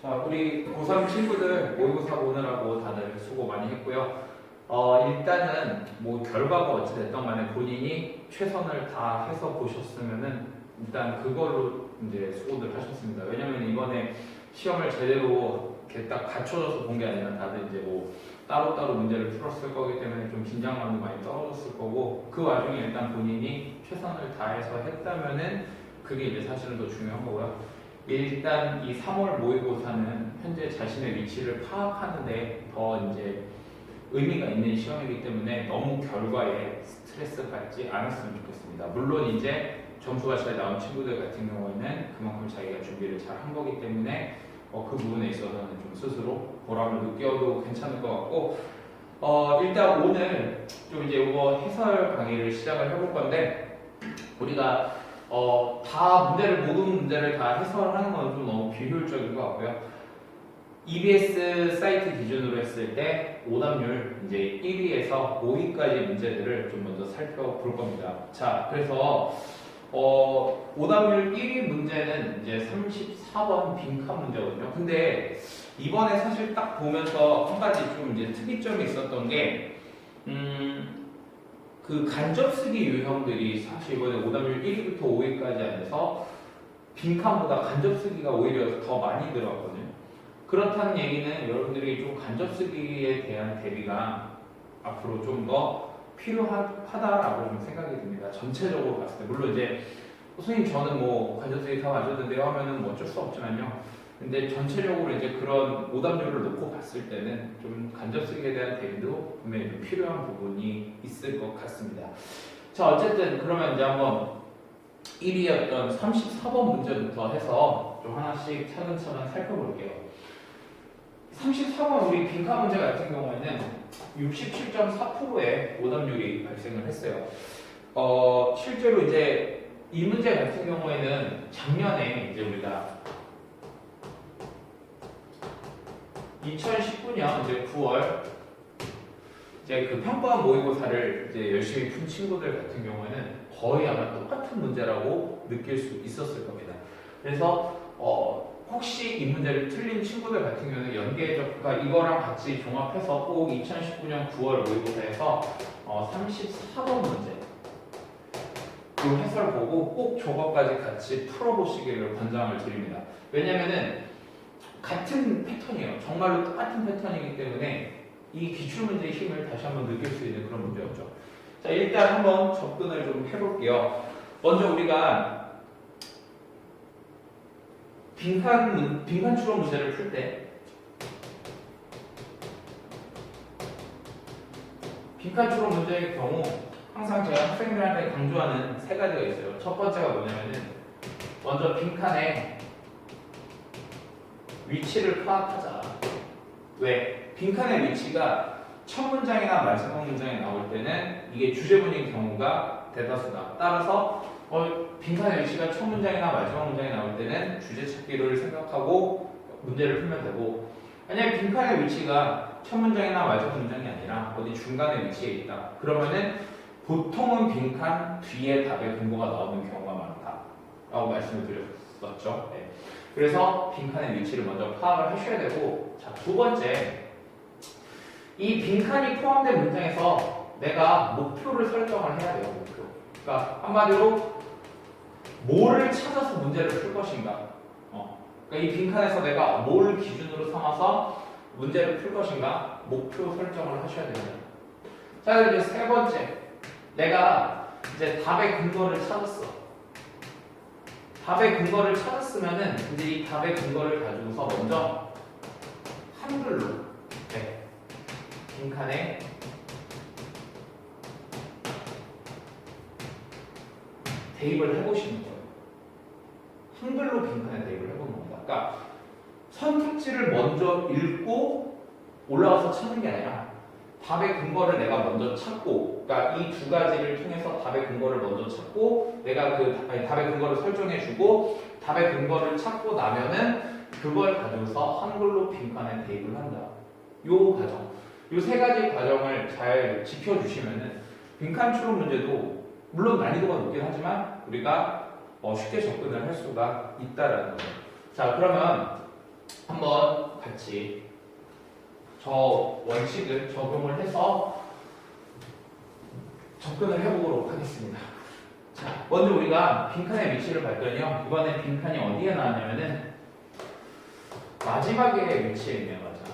자, 우리 고3 친구들 모의고사 보느라고 다들 수고 많이 했고요. 일단은 뭐 결과가 어찌 됐던 간에 본인이 최선을 다해서 보셨으면은 일단 그걸로 이제 수고들 하셨습니다. 왜냐면 이번에 시험을 제대로 이렇게 딱 갖춰져서 본 게 아니라 다들 이제 뭐 따로따로 문제를 풀었을 거기 때문에 좀 긴장감도 많이 떨어졌을 거고, 그 와중에 일단 본인이 최선을 다해서 했다면은 그게 이제 사실은 더 중요한 거고요. 일단 이 3월 모의고사는 현재 자신의 위치를 파악하는데 더 이제 의미가 있는 시험이기 때문에 너무 결과에 스트레스 받지 않았으면 좋겠습니다. 물론 이제 점수가 잘 나온 친구들 같은 경우에는 그만큼 자기가 준비를 잘 한 거기 때문에 그 부분에 있어서는 좀 스스로 보람을 느껴도 괜찮을 것 같고, 일단 오늘 좀 이제 이거 해설 강의를 시작을 해볼 건데, 우리가 다 모든 문제를 다 해설하는 건 좀 너무 비효율적인 것 같고요. EBS 사이트 기준으로 했을 때 오답률 이제 1위에서 5위까지 문제들을 좀 먼저 살펴볼 겁니다. 자, 그래서 오답률 1위 문제는 이제 34번 빈칸 문제거든요. 근데 이번에 사실 딱 보면서 한 가지 좀 이제 특이점이 있었던 게, 그 간접쓰기 유형들이 사실 이번에 오답률 1위부터 5위까지 안에서 빈칸보다 간접쓰기가 오히려 더 많이 들어왔거든요. 그렇다는 얘기는 여러분들이 좀 간접쓰기에 대한 대비가 앞으로 좀 더 필요하다라고 좀 생각이 듭니다. 전체적으로 봤을 때. 물론 이제 선생님 저는 뭐 간접쓰기 다 맞았는데요 하면은 뭐 어쩔 수 없지만요. 근데 전체적으로 이제 그런 오답률을 놓고 봤을 때는 좀 간접쓰기에 대한 대비도 분명히 좀 필요한 부분이 있을 것 같습니다. 자, 어쨌든 그러면 이제 한번 1위였던 34번 문제부터 해서 좀 하나씩 차근차근 살펴볼게요. 34번 우리 빈칸 문제 같은 경우에는 67.4%의 오답률이 발생을 했어요. 실제로 이제 이 문제 같은 경우에는 작년에 이제 우리가 2019년 이제 9월 이제 그 평가원 모의고사를 이제 열심히 푼 친구들 같은 경우에는 거의 아마 똑같은 문제라고 느낄 수 있었을 겁니다. 그래서 혹시 이 문제를 틀린 친구들 같은 경우는 연계적과 이거랑 같이 종합해서 꼭 2019년 9월 모의고사에서 34번 문제 그 해설 보고 꼭 저거까지 같이 풀어보시기를 권장을 드립니다. 왜냐면은 같은 패턴이에요. 정말로 똑같은 패턴이기 때문에 이 기출문제의 힘을 다시 한번 느낄 수 있는 그런 문제였죠. 자, 일단 한번 접근을 좀 해볼게요. 먼저 우리가 빈칸 추론 문제를 풀 때 빈칸 추론 문제의 경우 항상 제가 학생들한테 강조하는 세 가지가 있어요. 첫 번째가 뭐냐면은 먼저 빈칸의 위치를 파악하자. 왜? 빈칸의 위치가 첫 문장이나 마지막 문장에 나올 때는 이게 주제문인 경우가 대다수다. 따라서 빈칸의 위치가 첫 문장이나 마지막 문장에 나올 때는 주제 찾기를 생각하고 문제를 풀면 되고, 만약에 빈칸의 위치가 첫 문장이나 마지막 문장이 아니라 어디 중간에 위치해 있다. 그러면은 보통은 빈칸 뒤에 답의 근거가 나오는 경우가 많다라고 말씀을 드렸었죠. 네. 그래서 빈칸의 위치를 먼저 파악을 하셔야 되고, 자, 두 번째, 이 빈칸이 포함된 문장에서 내가 목표를 설정을 해야 돼요. 목표. 그러니까 한마디로 뭐를 찾아서 문제를 풀 것인가. 그러니까 이 빈칸에서 내가 뭘 기준으로 삼아서 문제를 풀 것인가 목표 설정을 하셔야 됩니다. 자, 이제 세 번째, 내가 이제 답의 근거를 찾았어. 답의 근거를 찾았으면은 이제 이 답의 근거를 가지고서 먼저 한글로 빈칸에 대입을 해보시는 거예요. 한글로 빈칸에 대입을 해보는 겁니다. 그러니까 선택지를 먼저 읽고 올라가서 찾는 게 아니라 답의 근거를 내가 먼저 찾고, 그러니까 이 두 가지를 통해서 답의 근거를 먼저 찾고, 내가 답의 근거를 설정해주고, 답의 근거를 찾고 나면은 그걸 가지고서 한글로 빈칸에 대입을 한다. 요 과정, 요 세 가지 과정을 잘 지켜주시면은 빈칸 추론 문제도 물론 난이도가 높긴 하지만 우리가 쉽게 접근을 할 수가 있다라는 거죠. 자, 그러면 한번 같이 저 원칙을 적용을 해서 접근을 해보도록 하겠습니다. 자, 먼저 우리가 빈칸의 위치를 봤더니요. 이번에 빈칸이 어디에 나왔냐면은 마지막에 위치해 있네요. 맞아.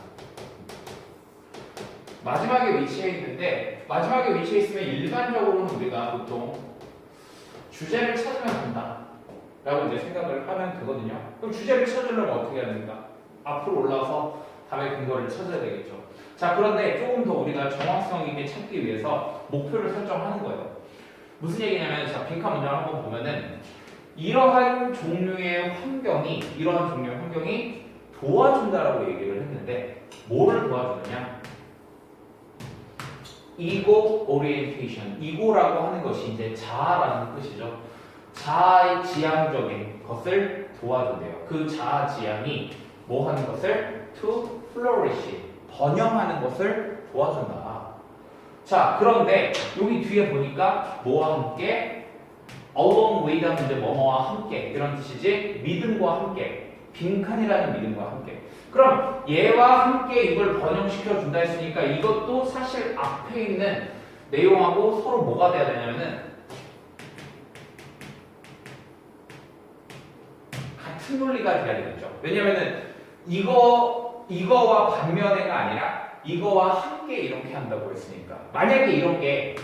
마지막에 위치해 있는데 마지막에 위치해 있으면 일반적으로는 우리가 보통 주제를 찾으면 된다 라고 이제 생각을 하면 되거든요. 그럼 주제를 찾으려면 어떻게 해야 됩니까? 앞으로 올라와서 답의 근거를 찾아야 되겠죠. 자, 그런데 조금 더 우리가 정확성 있게 찾기 위해서 목표를 설정하는 거예요. 무슨 얘기냐면, 자, 빈칸 문장을 한번 보면은 이러한 종류의 환경이 도와준다라고 얘기를 했는데 뭐를 도와주느냐? 이고 오리엔테이션, 이고라고 하는 것이 이제 자아라는 뜻이죠. 자아의 지향적인 것을 도와준대요. 그 자아 지향이 뭐 하는 것을? to flourish, 번영하는 것을 도와준다. 자, 그런데 여기 뒤에 보니까 뭐와 함께? along with 하면 이제 뭐뭐와 함께 이런 뜻이지. 믿음과 함께, 빈칸이라는 믿음과 함께. 그럼 얘와 함께 이걸 번영시켜 준다 했으니까 이것도 사실 앞에 있는 내용하고 서로 뭐가 돼야 되냐면은 같은 논리가 돼야 되겠죠. 왜냐면은 이거와 반면에가 아니라 이거와 함께 이렇게 한다고 했으니까. 만약에 이런 게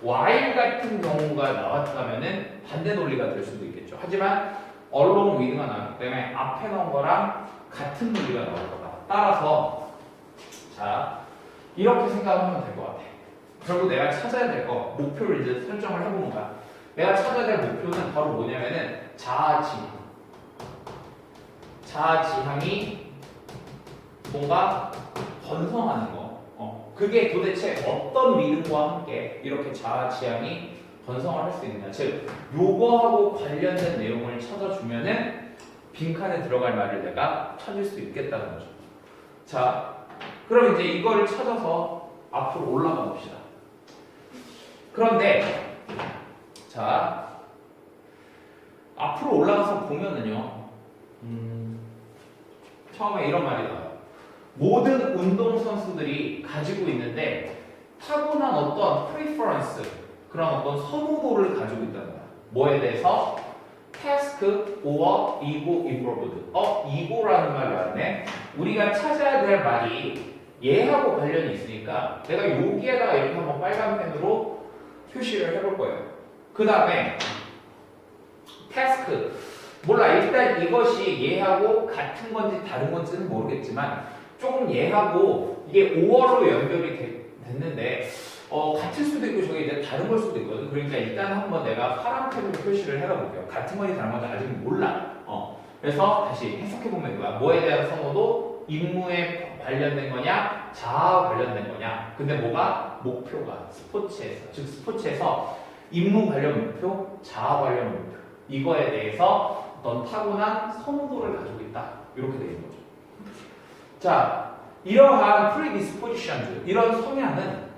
while 같은 경우가 나왔다면은 반대 논리가 될 수도 있겠죠. 하지만 along with가 나왔기 때문에 앞에 넣은 거랑 같은 논리가 나올 거다. 따라서 자, 이렇게 생각하면 될 것 같아. 결국 내가 찾아야 될 거, 목표를 이제 설정을 해보는 거야. 내가 찾아야 될 목표는 바로 뭐냐면은 자아지향이 뭔가 번성하는 거. 그게 도대체 어떤 믿음과 함께 이렇게 자아지향이 번성을 할 수 있느냐. 즉, 요거하고 관련된 내용을 찾아주면은 빈칸에 들어갈 말을 내가 찾을 수 있겠다는 거죠. 자, 그럼 이제 이걸 찾아서 앞으로 올라가 봅시다. 그런데 자, 앞으로 올라가서 보면은요, 처음에 이런 말이 나와요. 모든 운동선수들이 가지고 있는데 타고난 어떤 preference, 그런 어떤 선호도를 가지고 있다는 거야. 뭐에 대해서? task or ego involved. ego라는 말이 왔네. 우리가 찾아야 될 말이 얘하고 관련이 있으니까 내가 여기에다가 이렇게 한번 빨간 펜으로 표시를 해볼 거예요. 그 다음에 task, 몰라. 일단 이것이 얘하고 같은 건지 다른 건지는 모르겠지만 조금 얘하고 이게 5어로 연결이 됐는데 같을 수도 있고 저게 이제 다른 걸 수도 있거든. 그러니까 일단 한번 내가 파란색으로 표시를 해볼게요. 같은 건지 다른 건지 아직 몰라. 그래서 다시 해석해보면 이거야. 뭐에 대한 선호도? 임무에 관련된 거냐? 자아 관련된 거냐? 근데 뭐가? 목표가 스포츠에서, 즉 스포츠에서 임무 관련 목표, 자아 관련 목표, 이거에 대해서 어떤 타고난 선호도를 가지고 있다. 이렇게 되는 거죠. 자, 이러한 predispositions, 이런 성향은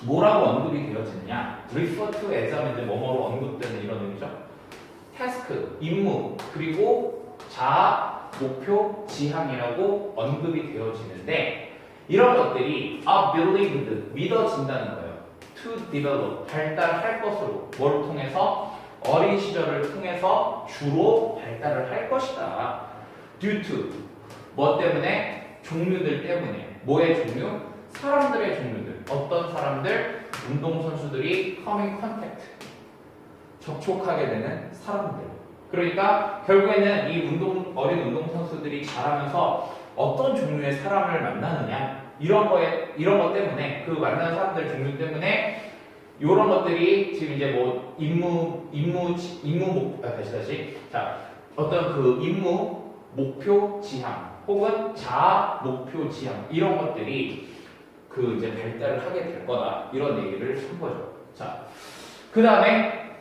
뭐라고 언급이 되어지느냐? refer to as 하면 이제 뭐뭐로 언급되는 이런 의미죠. task, 임무, 그리고 자아, 목표, 지향이라고 언급이 되어지는데 이런 것들이 are believed, 믿어진다는 거예요. to develop, 발달할 것으로. 뭘 통해서? 어린 시절을 통해서 주로 발달을 할 것이다. due to, 뭐 때문에? 종류들 때문에. 뭐의 종류? 사람들의 종류들. 어떤 사람들? 운동선수들이 come in contact, 접촉하게 되는 사람들. 그러니까 결국에는 이 어린 운동선수들이 자라면서 어떤 종류의 사람을 만나느냐, 이런 것 때문에, 그 만나는 사람들 종류 때문에 이런 것들이 지금 이제 뭐 자, 어떤 그 임무, 목표, 지향, 혹은 자아, 목표, 지향, 이런 것들이 그 이제 발달을 하게 될 거다. 이런 얘기를 한 거죠. 자, 그 다음에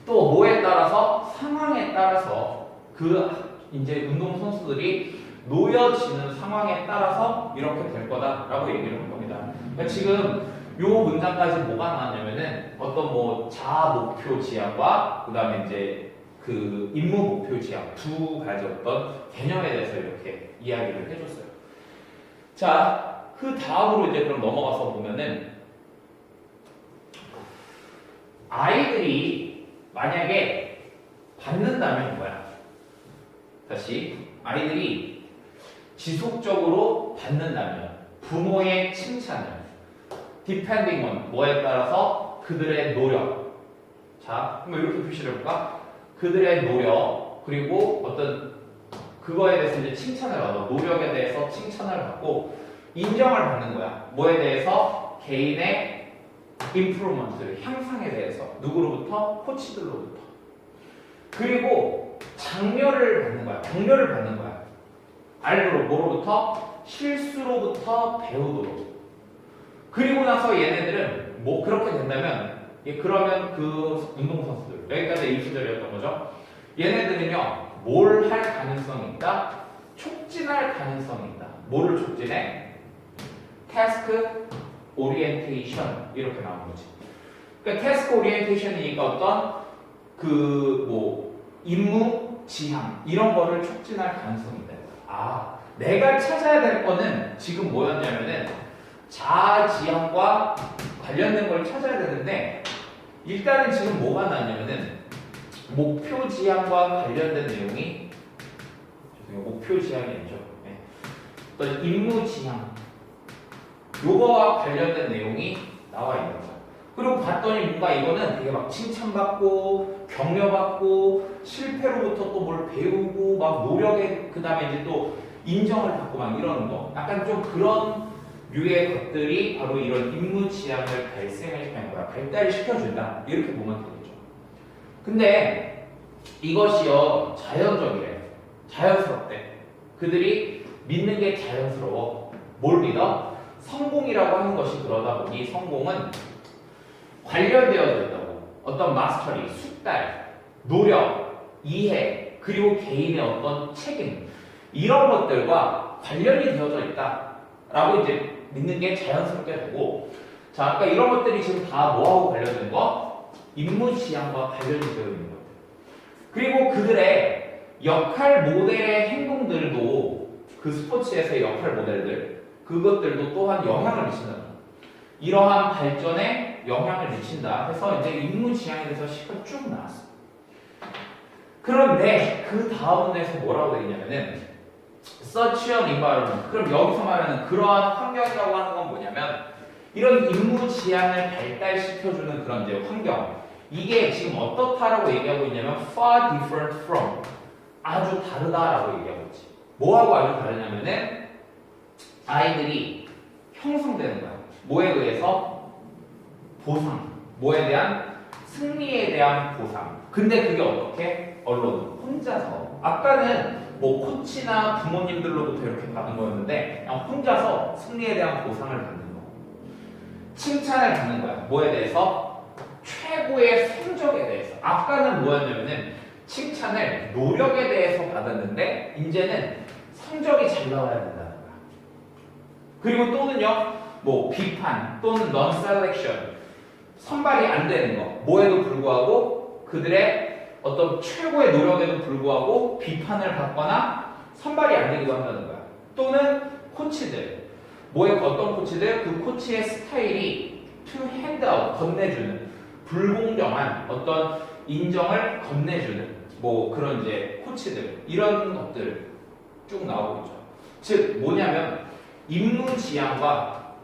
또 뭐에 따라서? 상황에 따라서 그 이제 운동선수들이 놓여지는 상황에 따라서 이렇게 될 거다라고 얘기를 한 겁니다. 그러니까 지금 요 문장까지 뭐가 나왔냐면은 어떤 뭐 자아, 목표, 지향과 그 다음에 이제 그 임무 목표 지향 두 가지 어떤 개념에 대해서 이렇게 이야기를 해줬어요. 자, 그 다음으로 이제 그럼 넘어가서 보면은 아이들이 만약에 받는다면 뭐야? 다시 아이들이 지속적으로 받는다면 부모의 칭찬을 depending on 뭐에 따라서 그들의 노력. 자, 그럼 이렇게 표시를 해볼까? 그들의 노력 그리고 어떤 그거에 대해서 이제 칭찬을 받아 노력에 대해서 칭찬을 받고 인정을 받는 거야. 뭐에 대해서? 개인의 임프루먼트 향상에 대해서 누구로부터? 코치들로부터. 그리고 장려를 받는 거야. 격려를 받는 거야. 알도록 뭐로부터? 실수로부터 배우도록. 그리고 나서 얘네들은 뭐 그렇게 된다면 그러면 그 운동선수들 여기까지 이 시절이었던 거죠. 얘네들은요 뭘 할 가능성이 있다? 촉진할 가능성이 있다. 뭐를 촉진해? 태스크 오리엔테이션 이렇게 나오는 거지. 그러니까 태스크 오리엔테이션이니까 어떤 그 뭐 임무 지향 이런 거를 촉진할 가능성이 있다. 아, 내가 찾아야 될 거는 지금 뭐였냐면은 자아 지향과 관련된 걸 찾아야 되는데 일단은 지금 뭐가 나왔냐면은 목표 지향과 관련된 내용이 목표 지향이 아니죠. 네. 어떤 임무 지향 요거와 관련된 내용이 나와 있는 거야. 그리고 봤더니 뭔가 이거는 되게 막 칭찬받고 격려받고 실패로부터 또 뭘 배우고 막 노력에 그 다음에 이제 또 인정을 받고 막 이러는 거 약간 좀 그런 류의 것들이 바로 이런 임무 지향을 발생을 시키는 거야. 발달을 시켜준다. 이렇게 보면 되겠죠. 근데 이것이요 자연적이래. 자연스럽대. 그들이 믿는 게 자연스러워. 뭘 믿어? 성공이라고 하는 것이 그러다 보니 성공은 관련되어져 있다고. 어떤 마스터리, 숙달, 노력, 이해, 그리고 개인의 어떤 책임 이런 것들과 관련이 되어져 있다라고 이제 믿는 게 자연스럽게 되고 자, 아까 이런 것들이 지금 다 뭐하고 관련된 거? 임무 지향과 관련이 되어 있는 거예요. 그리고 그들의 역할 모델의 행동들도 그 스포츠에서의 역할 모델들 그것들도 또한 영향을 미친다. 이러한 발전에 영향을 미친다 해서 이제 임무 지향에 대해서 시가 쭉 나왔어. 그런데 그 다음에서 뭐라고 되어 있냐면은 such an environment. 그럼 여기서 말하는 그러한 환경이라고 하는 건 뭐냐면 이런 임무 지향을 발달시켜주는 그런 이제 환경. 이게 지금 어떻다라고 얘기하고 있냐면 far different from. 아주 다르다라고 얘기하고 있지. 뭐하고 아주 다르냐면은 아이들이 형성되는 거야. 뭐에 의해서? 보상. 뭐에 대한? 승리에 대한 보상. 근데 그게 어떻게? 언론. 혼자서. 아까는 뭐 코치나 부모님들로부터 이렇게 받은 거였는데 그냥 혼자서 승리에 대한 보상을 받는 거. 칭찬을 받는 거야. 뭐에 대해서? 최고의 성적에 대해서. 아까는 뭐였냐면은 칭찬을 노력에 대해서 받았는데 이제는 성적이 잘 나와야 된다는 거야. 그리고 또는요, 뭐 비판 또는 non-selection 선발이 안 되는 거. 뭐에도 불구하고 그들의 어떤 최고의 노력에도 불구하고 비판을 받거나 선발이 안 되기도 한다는 거야. 또는 코치들. 어떤 코치들? 그 코치의 스타일이 to hand out, 건네주는 불공정한 어떤 인정을 건네주는 뭐 그런 이제 코치들 이런 것들 쭉 나오고 있죠. 즉 뭐냐면 임무 지향과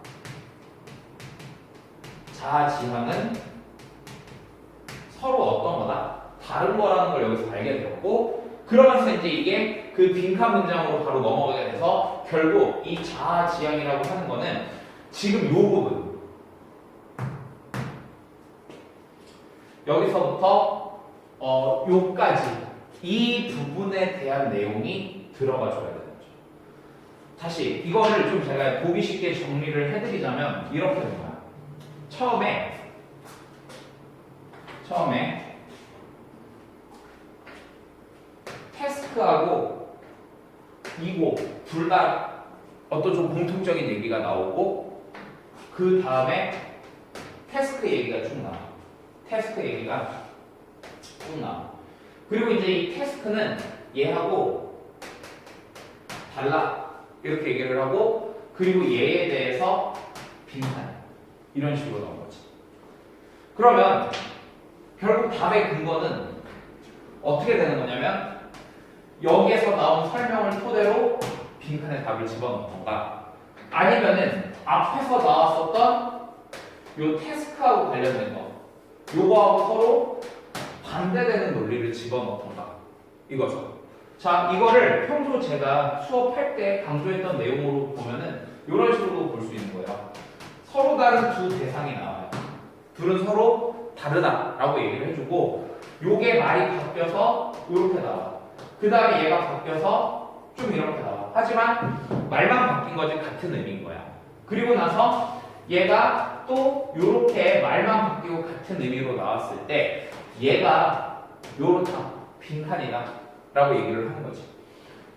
자아 지향은 서로 어떤 거다? 다른 거라는 걸 여기서 알게 되었고 그러면서 이제 이게 그 빈칸 문장으로 바로 넘어가게 돼서 결국 이 자아 지향이라고 하는 거는 지금 요 부분 여기서부터 요까지 이 부분에 대한 내용이 들어가 줘야 되는 거죠. 다시 이거를 좀 제가 보기 쉽게 정리를 해드리자면 이렇게 되는 거야. 처음에 태스크하고 이고 둘 다 어떤 좀 공통적인 얘기가 나오고 그 다음에 태스크 얘기가 쭉 나와. 태스크 얘기가 쭉 나와. 그리고 이제 이 태스크는 얘하고 달라 이렇게 얘기를 하고 그리고 얘에 대해서 빈칸 이런 식으로 나온 거지. 그러면 결국 답의 근거는 어떻게 되는 거냐면 여기에서 나온 설명을 토대로 빈칸에 답을 집어넣던가 아니면은 앞에서 나왔었던 요 태스크하고 관련된 거 요거하고 서로 반대되는 논리를 집어넣던가 이거죠. 자, 이거를 평소 제가 수업할 때 강조했던 내용으로 보면은 이런 식으로 볼 수 있는 거예요. 서로 다른 두 대상이 나와요. 둘은 서로 다르다라고 얘기를 해주고 요게 말이 바뀌어서 이렇게 나와. 그 다음에 얘가 바뀌어서 좀 이렇게 나와. 하지만 말만 바뀐 거지 같은 의미인 거야. 그리고 나서 얘가 또 이렇게 말만 바뀌고 같은 의미로 나왔을 때 얘가 요렇다 빈칸이다 라고 얘기를 하는 거지.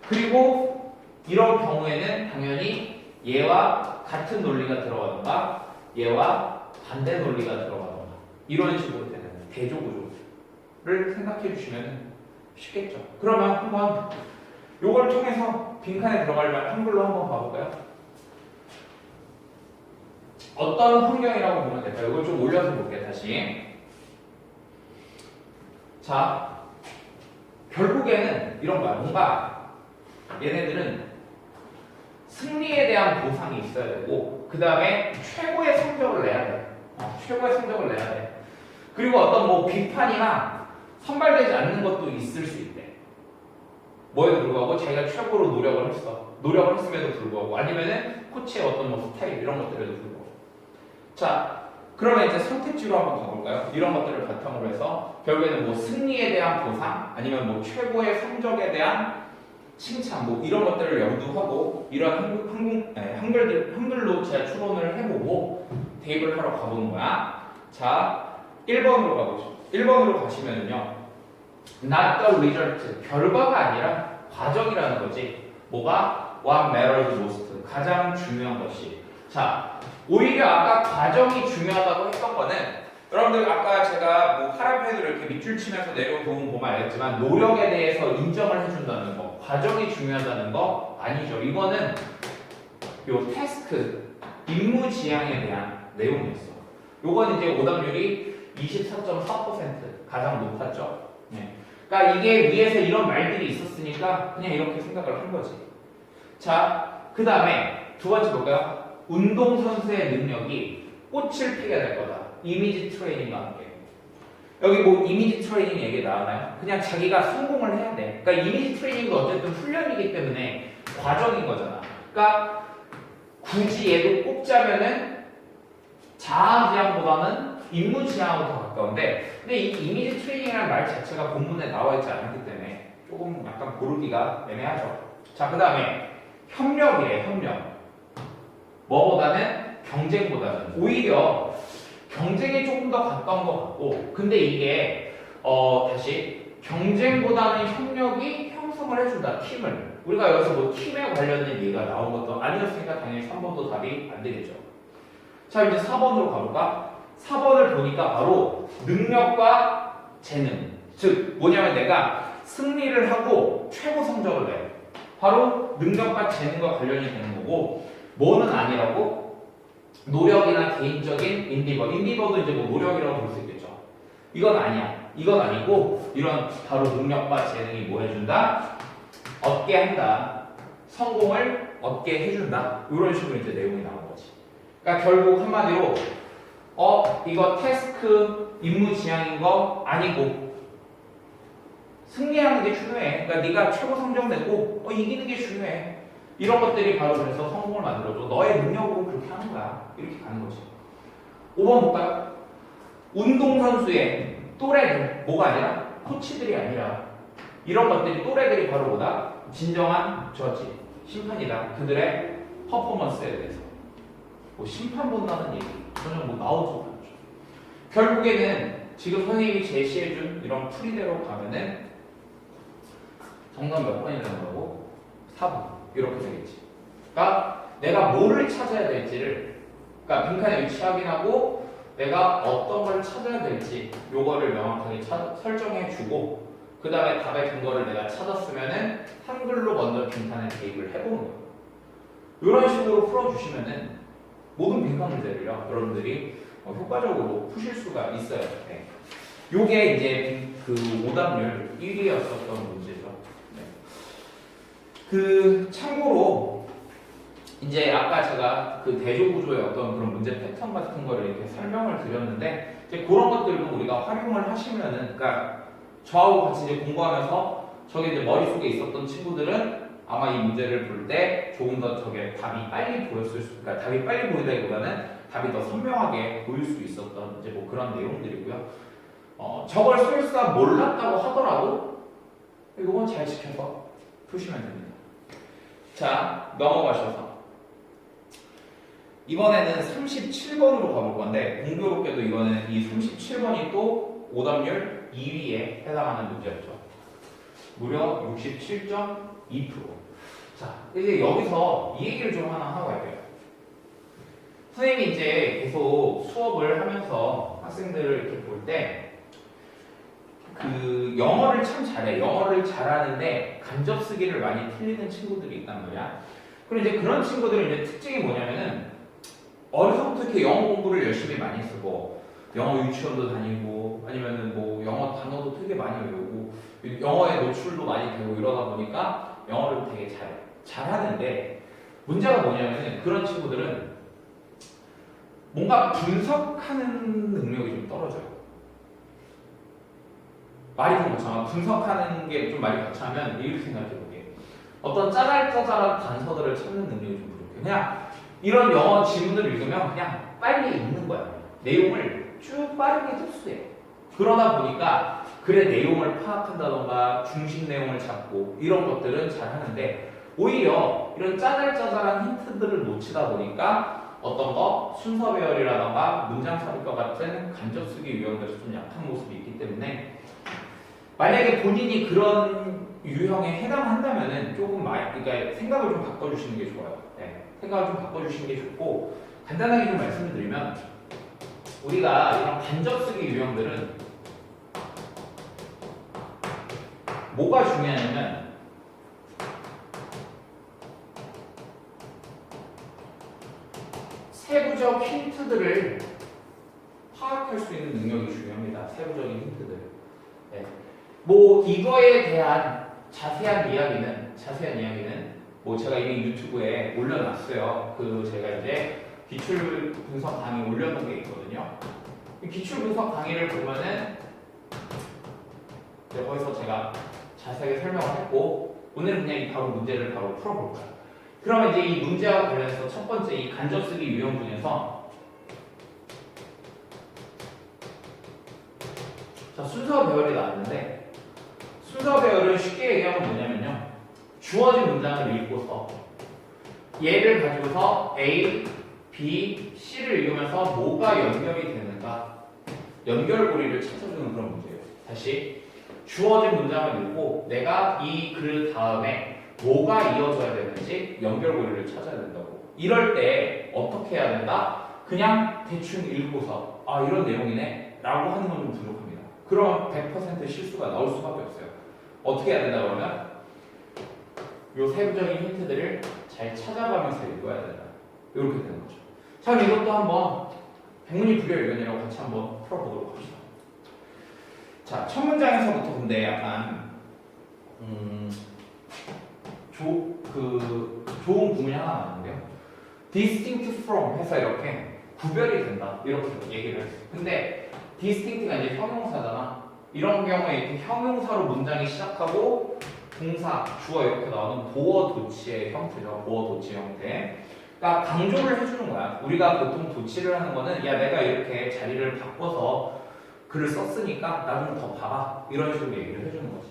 그리고 이런 경우에는 당연히 얘와 같은 논리가 들어가던가 얘와 반대 논리가 들어가던가 이런 식으로 되는 대조구조를 생각해 주시면 쉽겠죠. 그러면 한번 요걸 통해서 빈칸에 들어갈 말 한글로 한번 봐볼까요? 어떤 환경이라고 보면 될까요? 이걸 좀 올려서 볼게요. 다시. 자, 결국에는 이런 거야. 뭔가 얘네들은 승리에 대한 보상이 있어야 되고 그 다음에 최고의 성적을 내야 돼. 최고의 성적을 내야 돼. 그리고 어떤 뭐 비판이나 선발되지 않는 것도 있을 수 있대. 뭐에도 불구하고 자기가 최고로 노력을 했어. 노력을 했음에도 불구하고 아니면은 코치의 어떤 뭐 스타일 이런 것들에도 불구하고. 자, 그러면 이제 선택지로 한번 가볼까요? 이런 것들을 바탕으로 해서 결국에는 뭐 승리에 대한 보상 아니면 뭐 최고의 성적에 대한 칭찬 뭐 이런 것들을 염두하고 이런 한글로 제가 추론을 해보고 대입을 하러 가보는 거야. 자, 1번으로 가보죠. 1번으로 가시면은요. Not the result. 결과가 아니라 과정이라는 거지. 뭐가? What matters most. 가장 중요한 것이. 자, 오히려 아까 과정이 중요하다고 했던 거는 여러분들 아까 제가 뭐 파란펜으로 이렇게 밑줄 치면서 내려온 부분 보면 알겠지만 노력에 대해서 인정을 해준다는 거, 과정이 중요하다는 거 아니죠. 이거는 요 태스크, 임무 지향에 대한 내용이었어. 요건 이제 오답률이 24.4% 가장 높았죠. 네. 그러니까 이게 위에서 이런 말들이 있었으니까 그냥 이렇게 생각을 한 거지. 자, 그 다음에 두 번째 볼까요? 운동선수의 능력이 꽃을 피게 될 거다. 이미지 트레이닝과 함께. 여기 뭐 이미지 트레이닝 얘기 나왔나요? 그냥 자기가 성공을 해야 돼. 그러니까 이미지 트레이닝도 어쨌든 훈련이기 때문에 과정인 거잖아. 그러니까 굳이 얘도 꼽자면은 자아지향보다는 임무지향으로 더 가까운데 근데 이 이미지 트레이닝이라는 말 자체가 본문에 나와 있지 않기 때문에 조금 약간 고르기가 애매하죠. 자, 그 다음에 협력이래, 협력. 뭐보다는 경쟁보다는 오히려 경쟁에 조금 더 가까운 것 같고 근데 이게 다시 경쟁보다는 협력이 형성을 해준다 팀을 우리가 여기서 뭐 팀에 관련된 얘기가 나온 것도 아니었으니까 당연히 3번도 답이 안 되겠죠. 자 이제 4번으로 가볼까? 4번을 보니까 바로 능력과 재능 즉 뭐냐면 내가 승리를 하고 최고 성적을 내 바로 능력과 재능과 관련이 되는 거고 뭐는 아니라고? 노력이나 개인적인 인디버도 이제 뭐 노력이라고 볼 수 있겠죠. 이건 아니야. 이건 아니고 이런 바로 능력과 재능이 뭐 해준다? 얻게 한다. 성공을 얻게 해준다. 이런 식으로 이제 내용이 나온 거지. 그러니까 결국 한마디로 이거 태스크 임무 지향인 거 아니고 승리하는 게 중요해. 그러니까 네가 최고 성적 내고 이기는 게 중요해. 이런 것들이 바로 그래서 성공을 만들어줘. 너의 능력으로 그렇게 하는 거야. 이렇게 가는 거지. 5번 볼까요? 운동선수의 또래들, 뭐가 아니라 코치들이 아니라 이런 것들이 또래들이 바로 뭐다? 진정한 저지, 심판이다. 그들의 퍼포먼스에 대해서. 뭐 심판 본다는 얘기 전혀 뭐 나오지도 않죠. 결국에는 지금 선생님이 제시해준 이런 풀이대로 가면은 정답 몇 번이 되는 거고? 4번. 이렇게 되겠지. 그러니까 내가 뭐를 찾아야 될지를 그러니까 빈칸에 위치 확인하고 내가 어떤 걸 찾아야 될지 요거를 명확하게 설정해 주고 그 다음에 답의 근거를 내가 찾았으면은 한글로 먼저 빈칸에 대입을 해보는 거예요. 이런 식으로 풀어주시면은 모든 빈칸 문제를요 여러분들이 효과적으로 푸실 수가 있어요. 네. 요게 이제 그 오답률 1위였었던 문제죠. 네. 그 참고로 이제 아까 제가 그 대조구조의 어떤 그런 문제 패턴 같은 거를 이렇게 설명을 드렸는데 이제 그런 것들도 우리가 활용을 하시면은 그러니까 저하고 같이 이제 공부하면서 저게 이제 머릿속에 있었던 친구들은 아마 이 문제를 볼 때 조금 더 저게 답이 빨리 보였을 수, 그러니까 답이 빨리 보이다기보다는 답이 더 선명하게 보일 수 있었던 이제 뭐 그런 내용들이고요. 저걸 설사 몰랐다고 하더라도 이건 잘 지켜서 푸시면 됩니다. 자, 넘어가셔서 이번에는 37번으로 가볼 건데 공교롭게도 이거는 이 37번이 또 오답률 2위에 해당하는 문제였죠. 무려 67.2%. 자, 이제 여기서 이 얘기를 좀 하나 하고 갈게요. 선생님이 이제 계속 수업을 하면서 학생들을 이렇게 볼 때 그 영어를 참 잘해. 영어를 잘하는데 간접 쓰기를 많이 틀리는 친구들이 있단 말이야. 그리고 이제 그런 친구들은 이제 특징이 뭐냐면은 어려서부터 이렇게 영어 공부를 열심히 많이 쓰고 영어 유치원도 다니고 아니면은 뭐 영어 단어도 되게 많이 외우고 영어에 노출도 많이 되고 이러다 보니까 영어를 되게 잘하는데 문제가 뭐냐면은 그런 친구들은 뭔가 분석하는 능력이 좀 떨어져요. 말이 좀 거창하고 분석하는 게 좀 말이 거창하면 이렇게 생각해볼게요. 어떤 짜잘짜잘한 단서들을 찾는 능력이 좀 부족해요. 그냥 이런 영어 지문을 읽으면 그냥 빨리 읽는 거야. 내용을 쭉 빠르게 흡수해. 그러다 보니까 글의 내용을 파악한다던가 중심 내용을 잡고 이런 것들은 잘 하는데 오히려 이런 짜잘짜잘한 힌트들을 놓치다 보니까 어떤 거 순서 배열이라던가 문장 삽입과 같은 간접 쓰기 유형들이 좀 약한 모습이 있기 때문에 만약에 본인이 그런 유형에 해당한다면은 조금 그러니까 생각을 좀 바꿔주시는 게 좋아요. 네. 생각을 좀 바꿔주시는 게 좋고 간단하게 좀 말씀을 드리면 우리가 이런 간접 쓰기 유형들은 뭐가 중요하냐면 세부적 힌트들을 파악할 수 있는 능력이 중요합니다. 세부적인 힌트들. 네. 뭐 이거에 대한 자세한 이야기는 뭐 제가 이미 유튜브에 올려놨어요. 그 제가 이제 기출 분석 강의 올려놓은 게 있거든요. 기출 분석 강의를 보면은 거기서 제가 자세하게 설명을 했고 오늘은 그냥 바로 문제를 바로 풀어볼까요? 그러면 이제 이 문제와 관련해서 첫 번째 이 간접 쓰기 유형 중에서 자 순서 배열이 나왔는데 순서 배열을 쉽게 얘기하면 뭐냐면요. 주어진 문장을 읽고서 얘를 가지고서 A, B, C를 읽으면서 뭐가 연결이 되는가 연결고리를 찾아주는 그런 문제예요. 다시 주어진 문장을 읽고 내가 이 글 다음에 뭐가 이어져야 되는지 연결고리를 찾아야 된다고. 이럴 때 어떻게 해야 된다? 그냥 대충 읽고서 아 이런 내용이네 라고 하는 건 좀 부족합니다. 그럼 100% 실수가 나올 수밖에 없어요. 어떻게 해야 된다 그러면 요 세부적인 힌트들을 잘 찾아가면서 읽어야 된다. 이렇게 되는 거죠. 자 이것도 한번 백문이불여일견이라고 같이 한번 풀어보도록 합시다. 자, 첫 문장에서부터 근데 약간 좋은 구문이 하나 나왔는데요. distinct from 해서 이렇게 구별이 된다 이렇게 얘기를 했어요. 근데 distinct가 이제 형용사잖아. 이런 경우에 이렇게 형용사로 문장이 시작하고 동사, 주어 이렇게 나오는 보어 도치의 형태죠. 보어 도치 형태. 그러니까 강조를 해주는 거야. 우리가 보통 도치를 하는 거는 야 내가 이렇게 자리를 바꿔서 글을 썼으니까 나 좀 더 봐봐 이런 식으로 얘기를 해주는 거지.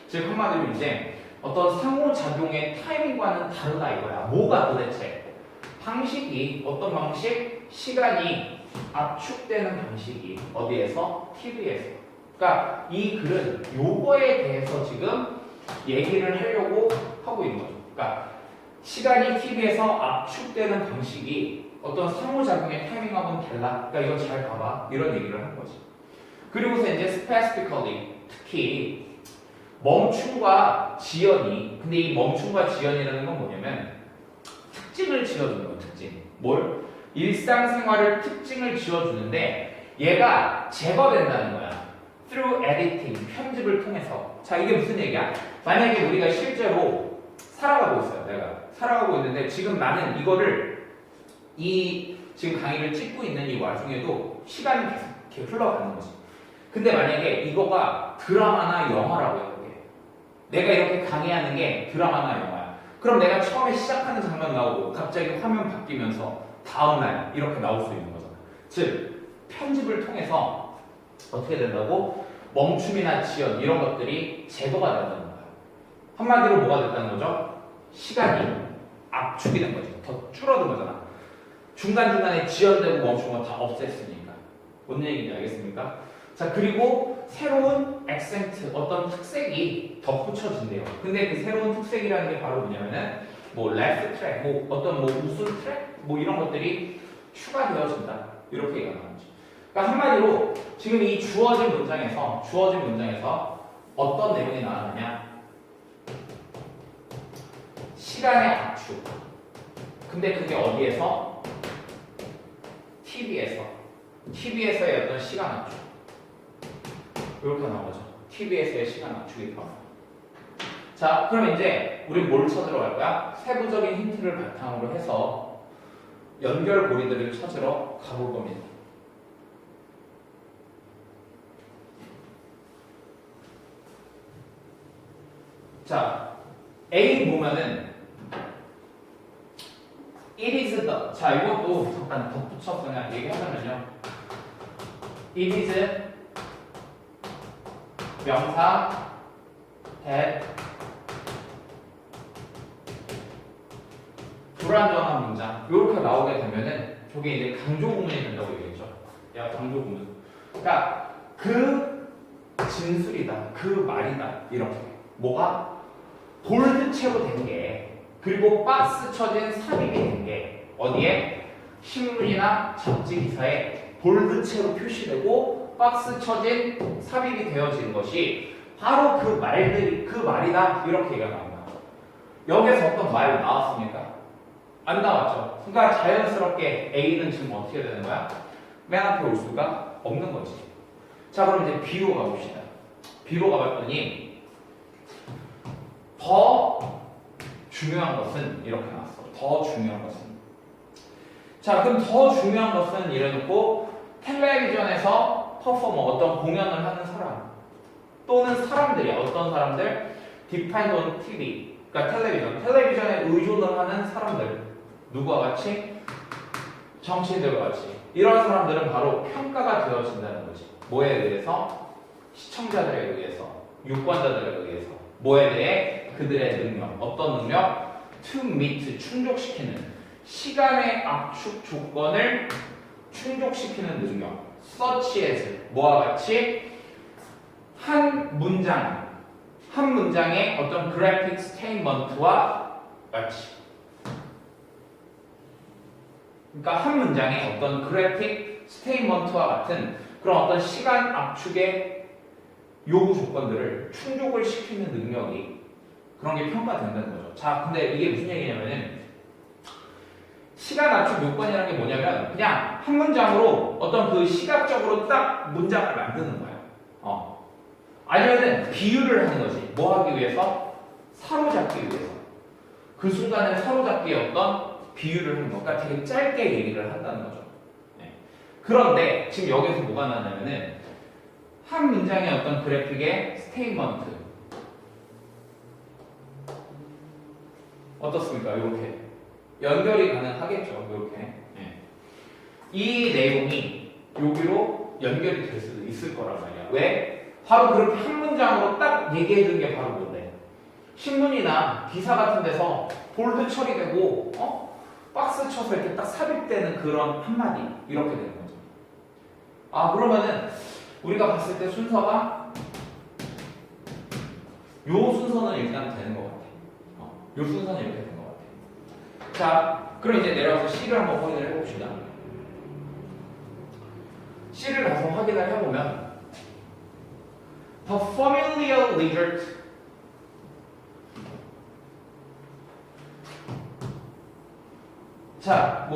즉 한마디로 이제 어떤 상호작용의 타이밍과는 다르다 이거야. 뭐가 도대체? 방식이 어떤 방식? 시간이 압축되는 방식이 어디에서? TV에서. 그러니까 이 글은 요거에 대해서 지금 얘기를 하려고 하고 있는 거죠. 그러니까 시간이 TV에서 압축되는 방식이 어떤 상호작용의 타이밍하고는 달라. 그러니까 이거 잘 봐봐. 이런 얘기를 하는 거지. 그리고서 이제 specifically 특히 멈춤과 지연이, 근데 이 멈춤과 지연이라는 건 뭐냐면 특징을 지어주는 거예요. 특징. 뭘? 일상생활을 특징을 지어주는데 얘가 제거된다는 거야. through editing, 편집을 통해서. 자, 이게 무슨 얘기야? 만약에 우리가 실제로 살아가고 있어요. 내가 살아가고 있는데 지금 나는 이거를 지금 강의를 찍고 있는 이 와중에도 시간이 계속 이렇게 흘러가는 거지. 근데 만약에 이거가 드라마나 영화라고 해요. 내가 이렇게 강의하는 게 드라마나 영화야. 그럼 내가 처음에 시작하는 장면 나오고 갑자기 화면 바뀌면서 다음날 이렇게 나올 수 있는 거잖아. 즉 편집을 통해서 어떻게 된다고? 멈춤이나 지연 이런 것들이 제거가 된다는 거야. 한마디로 뭐가 됐다는 거죠? 시간이 압축이 된 거지. 더 줄어든 거잖아. 중간중간에 지연되고 멈추고 다 없앴으니까. 뭔 얘기인지 알겠습니까? 자, 그리고 새로운 액센트, 어떤 특색이 덧붙여진대요. 근데 그 새로운 특색이라는 게 바로 뭐냐면은 뭐 레프트 트랙, 뭐 어떤 뭐 웃음 트랙, 뭐 이런 것들이 추가되어진다. 이렇게 얘기하는 거지. 그러니까 한마디로 지금 이 주어진 문장에서 어떤 내용이 나왔느냐? 시간의 압축. 근데 그게 어디에서? TV에서의 어떤 시간 압축. 이렇게 나오죠. TV에서의 시간 압축이 나와요. 자, 그럼 이제 우리 뭘 찾으러 갈 거야? 세부적인 힌트를 바탕으로 해서 연결고리들을 찾으러 가볼 겁니다. 자, A 보면은 it is the. 자, 이것도 잠깐 덧붙여서 그냥 얘기하자면요. it is 명사 that 불완전한 문장 이렇게 나오게 되면은 저게 이제 강조 구문이 된다고 얘기했죠. 야, 강조 구문. 그러니까 그 진술이다, 그 말이다 이렇게. 뭐가 볼드체로 된 게, 그리고 박스 쳐진 삽입이 된 게 어디에? 신문이나 잡지 기사에 볼드체로 표시되고 박스 쳐진 삽입이 되어진 것이 바로 그 말이다 이렇게 얘기가 나옵니다. 여기에서 어떤 말 나왔습니까? 안 나왔죠. 그러니까 자연스럽게 A는 지금 어떻게 되는 거야? 맨 앞에 올 수가 없는 거지. 자, 그럼 이제 B로 가봅시다. B로 가봤더니 더 중요한 것은 이렇게 나왔어. 더 중요한 것은. 자, 그럼 더 중요한 것은 이래놓고 텔레비전에서 퍼포머, 어떤 공연을 하는 사람 또는 사람들이, 어떤 사람들? depend on TV, 그러니까 텔레비전에 의존을 하는 사람들, 누구와 같이? 정치인들과 같이. 이런 사람들은 바로 평가가 되어진다는 거지. 뭐에 의해서? 시청자들에 의해서, 유권자들에 의해서. 뭐에 대해? 그들의 능력. 어떤 능력? to meet, 충족시키는, 시간의 압축 조건을 충족시키는 능력. such as, 뭐와 같이? 한 문장의 어떤 graphic statement와 같이. 그러니까 한 문장의 어떤 graphic statement와 같은 그런 어떤 시간 압축의 요구 조건들을 충족을 시키는 능력이, 그런 게 평가된다는 거죠. 자, 근데 이게 무슨 얘기냐면은 시간 압축 요건이라는 게 뭐냐면 그냥 한 문장으로 어떤 그 시각적으로 딱 문장을 만드는 거야. 아니면은 비유를 하는 거지. 뭐 하기 위해서? 사로잡기 위해서. 그 순간을 사로잡기에 어떤 비유를 하는 거. 그러니까 되게 짧게 얘기를 한다는 거죠. 네. 그런데 지금 여기서 뭐가 나냐면은 한 문장의 어떤 그래픽의 스테이트먼트. 어떻습니까? 이렇게 연결이 가능하겠죠. 이렇게. 네. 이 내용이 여기로 연결이 될 수도 있을 거란 말이야. 왜? 바로 그렇게 한 문장으로 딱 얘기해 준 게 바로 뭔데? 신문이나 기사 같은 데서 볼드 처리되고 박스 쳐서 이렇게 딱 삽입되는 그런 한마디 이렇게 되는 거죠. 아, 그러면은 우리가 봤을 때 순서가 요 순서는 일단 되는 것 같아. 요 순서는 이렇게 되는 것 같아. 자, 그럼 이제 내려와서 C를 한번 확인을 해봅시다. C를 가서 확인을 해보면 The familiar lizard 자,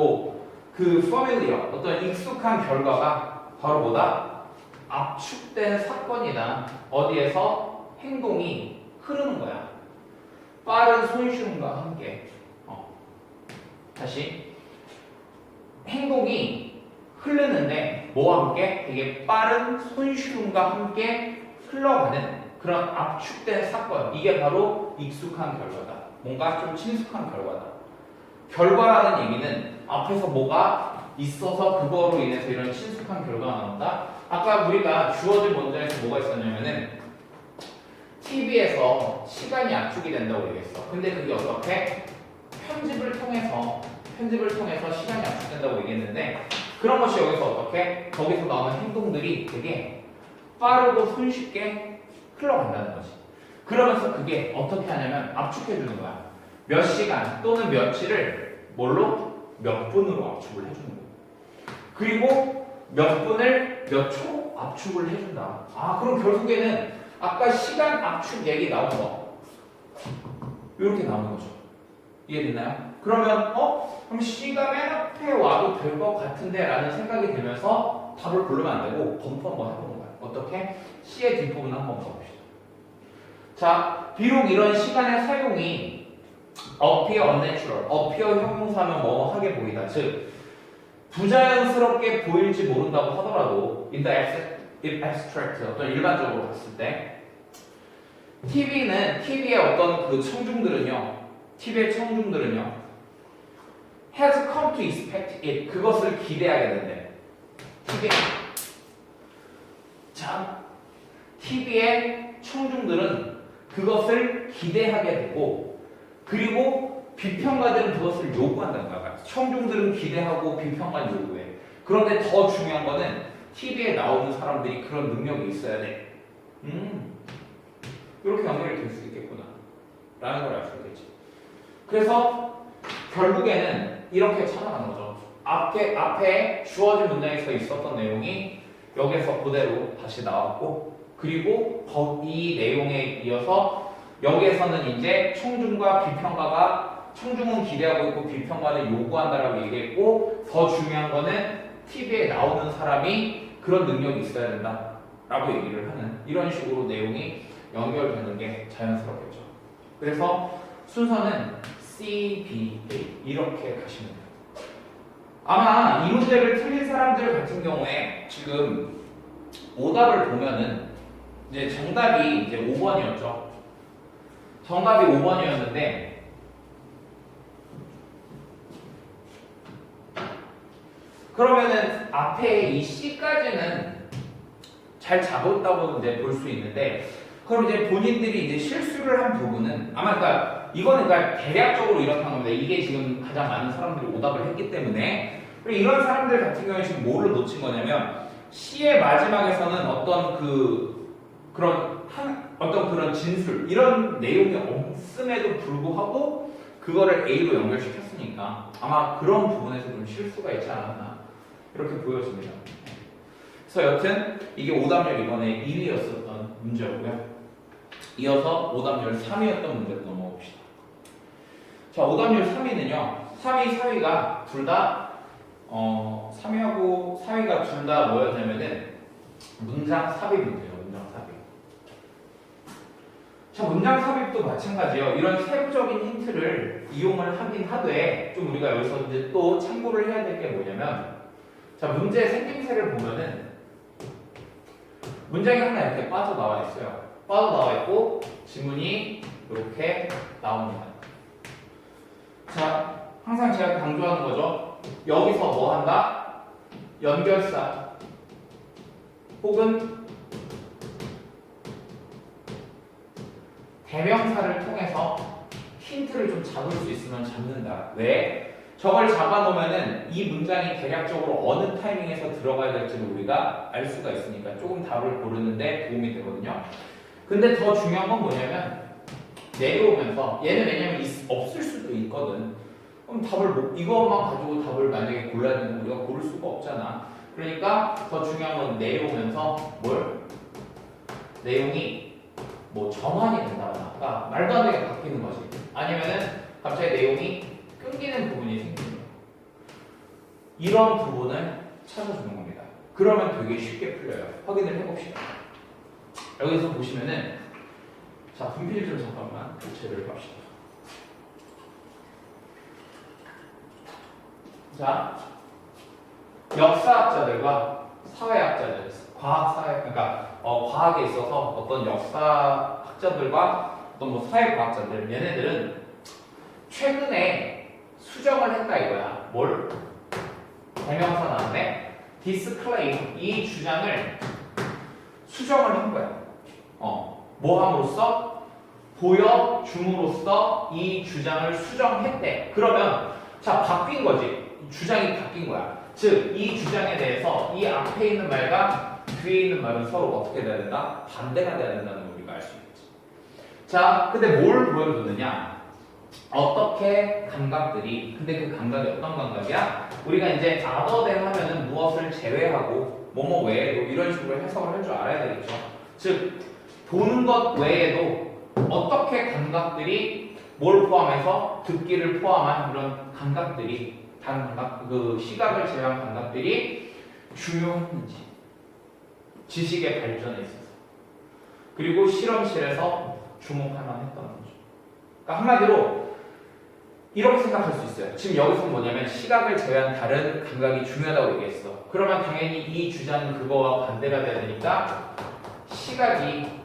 그 familiar, 어떤 익숙한 결과가 바로 뭐다? 압축된 사건이다. 어디에서 행동이 흐르는 거야. 빠른 손쉬움과 함께. 다시. 행동이 흐르는데 뭐와 함께? 되게 빠른 손쉬움과 함께 흘러가는 그런 압축된 사건. 이게 바로 익숙한 결과다. 뭔가 좀 친숙한 결과다. 결과라는 얘기는 앞에서 뭐가 있어서 그거로 인해서 이런 친숙한 결과가 나온다. 아까 우리가 주어진 문장에서 뭐가 있었냐면은 TV에서 시간이 압축이 된다고 얘기했어. 근데 그게 어떻게? 편집을 통해서 시간이 압축된다고 얘기했는데 그런 것이 여기서 어떻게? 거기서 나오는 행동들이 되게 빠르고 손쉽게 흘러간다는 거지. 그러면서 그게 어떻게 하냐면 압축해 주는 거야. 몇 시간 또는 며칠을 뭘로? 몇 분으로 압축을 해주는 거야. 그리고 몇 분을 몇 초 압축을 해준다. 그럼 결국에는 아까 시간 압축 얘기 나온 거 이렇게 나오는 거죠. 이해됐나요? 그러면 그럼 C가 맨 앞에 와도 될 것 같은데 라는 생각이 들면서 답을 고르면 안 되고 검토 한번 해보는 거예요. 어떻게? C의 뒷부분 한번 봐봅시다. 자, 비록 이런 시간의 사용이 appear unnatural, appear 형용사면 뭐 하게 보이다. 즉 부자연스럽게 보일지 모른다고 하더라도 in the abstract, 어떤 일반적으로 봤을 때 TV의 어떤 그 TV의 청중들은요 has come to expect it, 그것을 기대하게 된대. TV의 청중들은 그것을 기대하게 되고 그리고 비평가들은 그것을 요구한다는 거야. 청중들은 기대하고 비평가는 요구해. 그런데 더 중요한 거는 TV에 나오는 사람들이 그런 능력이 있어야 돼. 이렇게 연결이 될 수 있겠구나 라는 걸 알 수 있겠지. 그래서 결국에는 이렇게 찾아가는 거죠. 앞에 주어진 문장에서 있었던 내용이 여기서 그대로 다시 나왔고 그리고 이 내용에 이어서 여기에서는 이제 청중과 비평가가 청중은 기대하고 있고 비평가는 요구한다라고 얘기했고 더 중요한 거는 TV에 나오는 사람이 그런 능력이 있어야 된다라고 얘기를 하는 이런 식으로 내용이 연결되는 게 자연스럽겠죠. 그래서 순서는 C, B, A 이렇게 가시면 돼요. 아마 이 문제를 틀린 사람들 같은 경우에 지금 오답을 보면은 이제 정답이 이제 5번이었죠. 정답이 5번이었는데 그러면은 앞에 이 C까지는 잘 잡았다고 이제 볼 수 있는데 그럼 이제 본인들이 이제 실수를 한 부분은 아마 그러니까 이거는 그러니까 대략적으로 이렇다는 겁니다. 이게 지금 가장 많은 사람들이 오답을 했기 때문에 이런 사람들 같은 경우에 지금 뭐를 놓친 거냐면 C의 마지막에서는 어떤 어떤 그런 진술 이런 내용이 없음에도 불구하고 그거를 A로 연결시켰으니까 아마 그런 부분에서 좀 실수가 있지 않았나 이렇게 보여집니다. 그래서 여튼 이게 오답률 이번에 1위였었던 문제였고요. 이어서 오답률 3위였던 문제로 넘어가 봅시다. 자, 오답률 3위는요. 3위, 4위가 둘 다 3위하고 4위가 둘 다 뭐였냐면은 문장 삽입 문제예요. 문장 삽입. 자, 문장 삽입도 마찬가지예요. 이런 세부적인 힌트를 이용을 하긴 하되 좀 우리가 여기서 이제 또 참고를 해야 될 게 뭐냐면 자, 문제 생김새를 보면은 문장이 하나 이렇게 빠져나와 있어요. 빠져나와 있고 지문이 이렇게 나옵니다. 자, 항상 제가 강조하는 거죠. 여기서 뭐 한다? 연결사 혹은 대명사를 통해서 힌트를 좀 잡을 수 있으면 잡는다. 왜? 저걸 잡아놓으면은 이 문장이 대략적으로 어느 타이밍에서 들어가야 될지를 우리가 알 수가 있으니까 조금 답을 고르는데 도움이 되거든요. 근데 더 중요한 건 뭐냐면 내려오면서 얘는 왜냐면 없을 수도 있거든. 그럼 이것만 가지고 답을 만약에 골라야 되면 우리가 고를 수가 없잖아. 그러니까 더 중요한 건 내려오면서 내용이 전환이 된다거나 말도 안 되게 바뀌는 거지. 아니면은 갑자기 내용이 끊기는 부분이 생깁니다. 이런 부분을 찾아주는 겁니다. 그러면 되게 쉽게 풀려요. 확인을 해봅시다. 여기서 보시면은 자, 분필 좀 잠깐만 교체를 합시다. 자, 역사학자들과 사회학자들, 그러니까 과학에 있어서 어떤 역사학자들과 어떤 뭐 사회과학자들, 얘네들은 최근에 수정을 했다 이거야. 뭘? 대명사 나왔네. disclaim, 이 주장을 수정을 한 거야. 뭐 함으로써? 보여줌으로써 이 주장을 수정했대. 그러면 자, 바뀐 거지. 주장이 바뀐 거야. 즉, 이 주장에 대해서 이 앞에 있는 말과 뒤에 있는 말은 서로 어떻게 돼야 된다? 반대가 돼야 된다는 걸 우리가 알 수 있겠지. 자, 근데 뭘 보여주느냐? 어떻게 감각들이, 근데 그 감각이 어떤 감각이야? 우리가 이제 other than 하면은 무엇을 제외하고 뭐뭐 외에도 이런 식으로 해석을 할 줄 알아야 되겠죠. 즉, 보는 것 외에도 어떻게 감각들이 뭘 포함해서 듣기를 포함한 그런 감각들이, 다른 감각, 그 시각을 제외한 감각들이 중요했는지, 지식의 발전에 있어서, 그리고 실험실에서 주목할 만했던 거죠. 그러니까 한마디로 이렇게 생각할 수 있어요. 지금 여기서 뭐냐면 시각을 제외한 다른 감각이 중요하다고 얘기했어. 그러면 당연히 이 주장은 그거와 반대가 돼야 되니까 시각이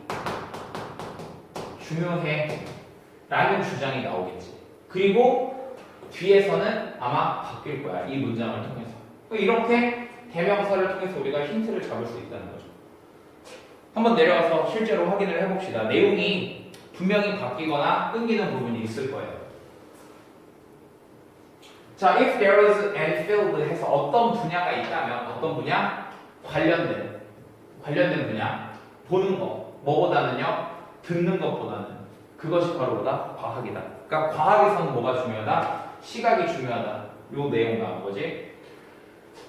중요해 라는 주장이 나오겠지. 그리고 뒤에서는 아마 바뀔 거야. 이 문장을 통해서. 이렇게 대명사를 통해서 우리가 힌트를 잡을 수 있다는 거죠. 한번 내려가서 실제로 확인을 해봅시다. 내용이 분명히 바뀌거나 끊기는 부분이 있을 거예요. 자, if there is any field 해서 어떤 분야가 있다면, 어떤 분야? 관련된 분야. 보는 거. 뭐보다는요? 듣는 것보다는. 그것이 바로 뭐다? 과학이다. 그러니까 과학에서는 뭐가 중요하다? 시각이 중요하다. 요 내용 나온 거지.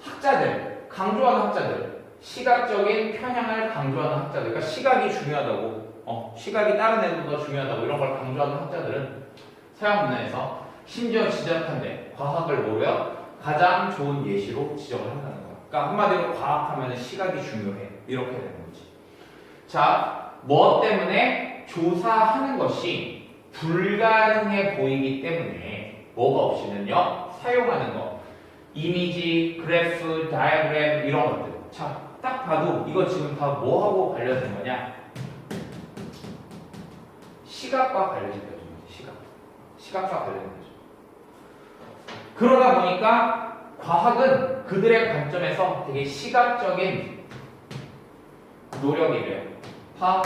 학자들, 강조하는 학자들, 시각적인 편향을 강조하는 학자들, 그러니까 시각이 중요하다고, 시각이 다른 애들보다 중요하다고 이런 걸 강조하는 학자들은 서양 문화에서 심지어 지적한데 과학을 뭐요? 가장 좋은 예시로 지적을 한다는 거야. 그러니까 한마디로 과학하면 시각이 중요해. 이렇게 되는 거지. 자, 뭐 때문에 조사하는 것이 불가능해 보이기 때문에 뭐가 없이는요? 사용하는 거. 이미지, 그래프, 다이어그램 이런 것들. 자, 딱 봐도 이거 지금 다 뭐하고 관련된 거냐? 시각과 관련된 거죠. 시각과 관련된 거죠. 그러다 보니까 과학은 그들의 관점에서 되게 시각적인 노력이래요. 파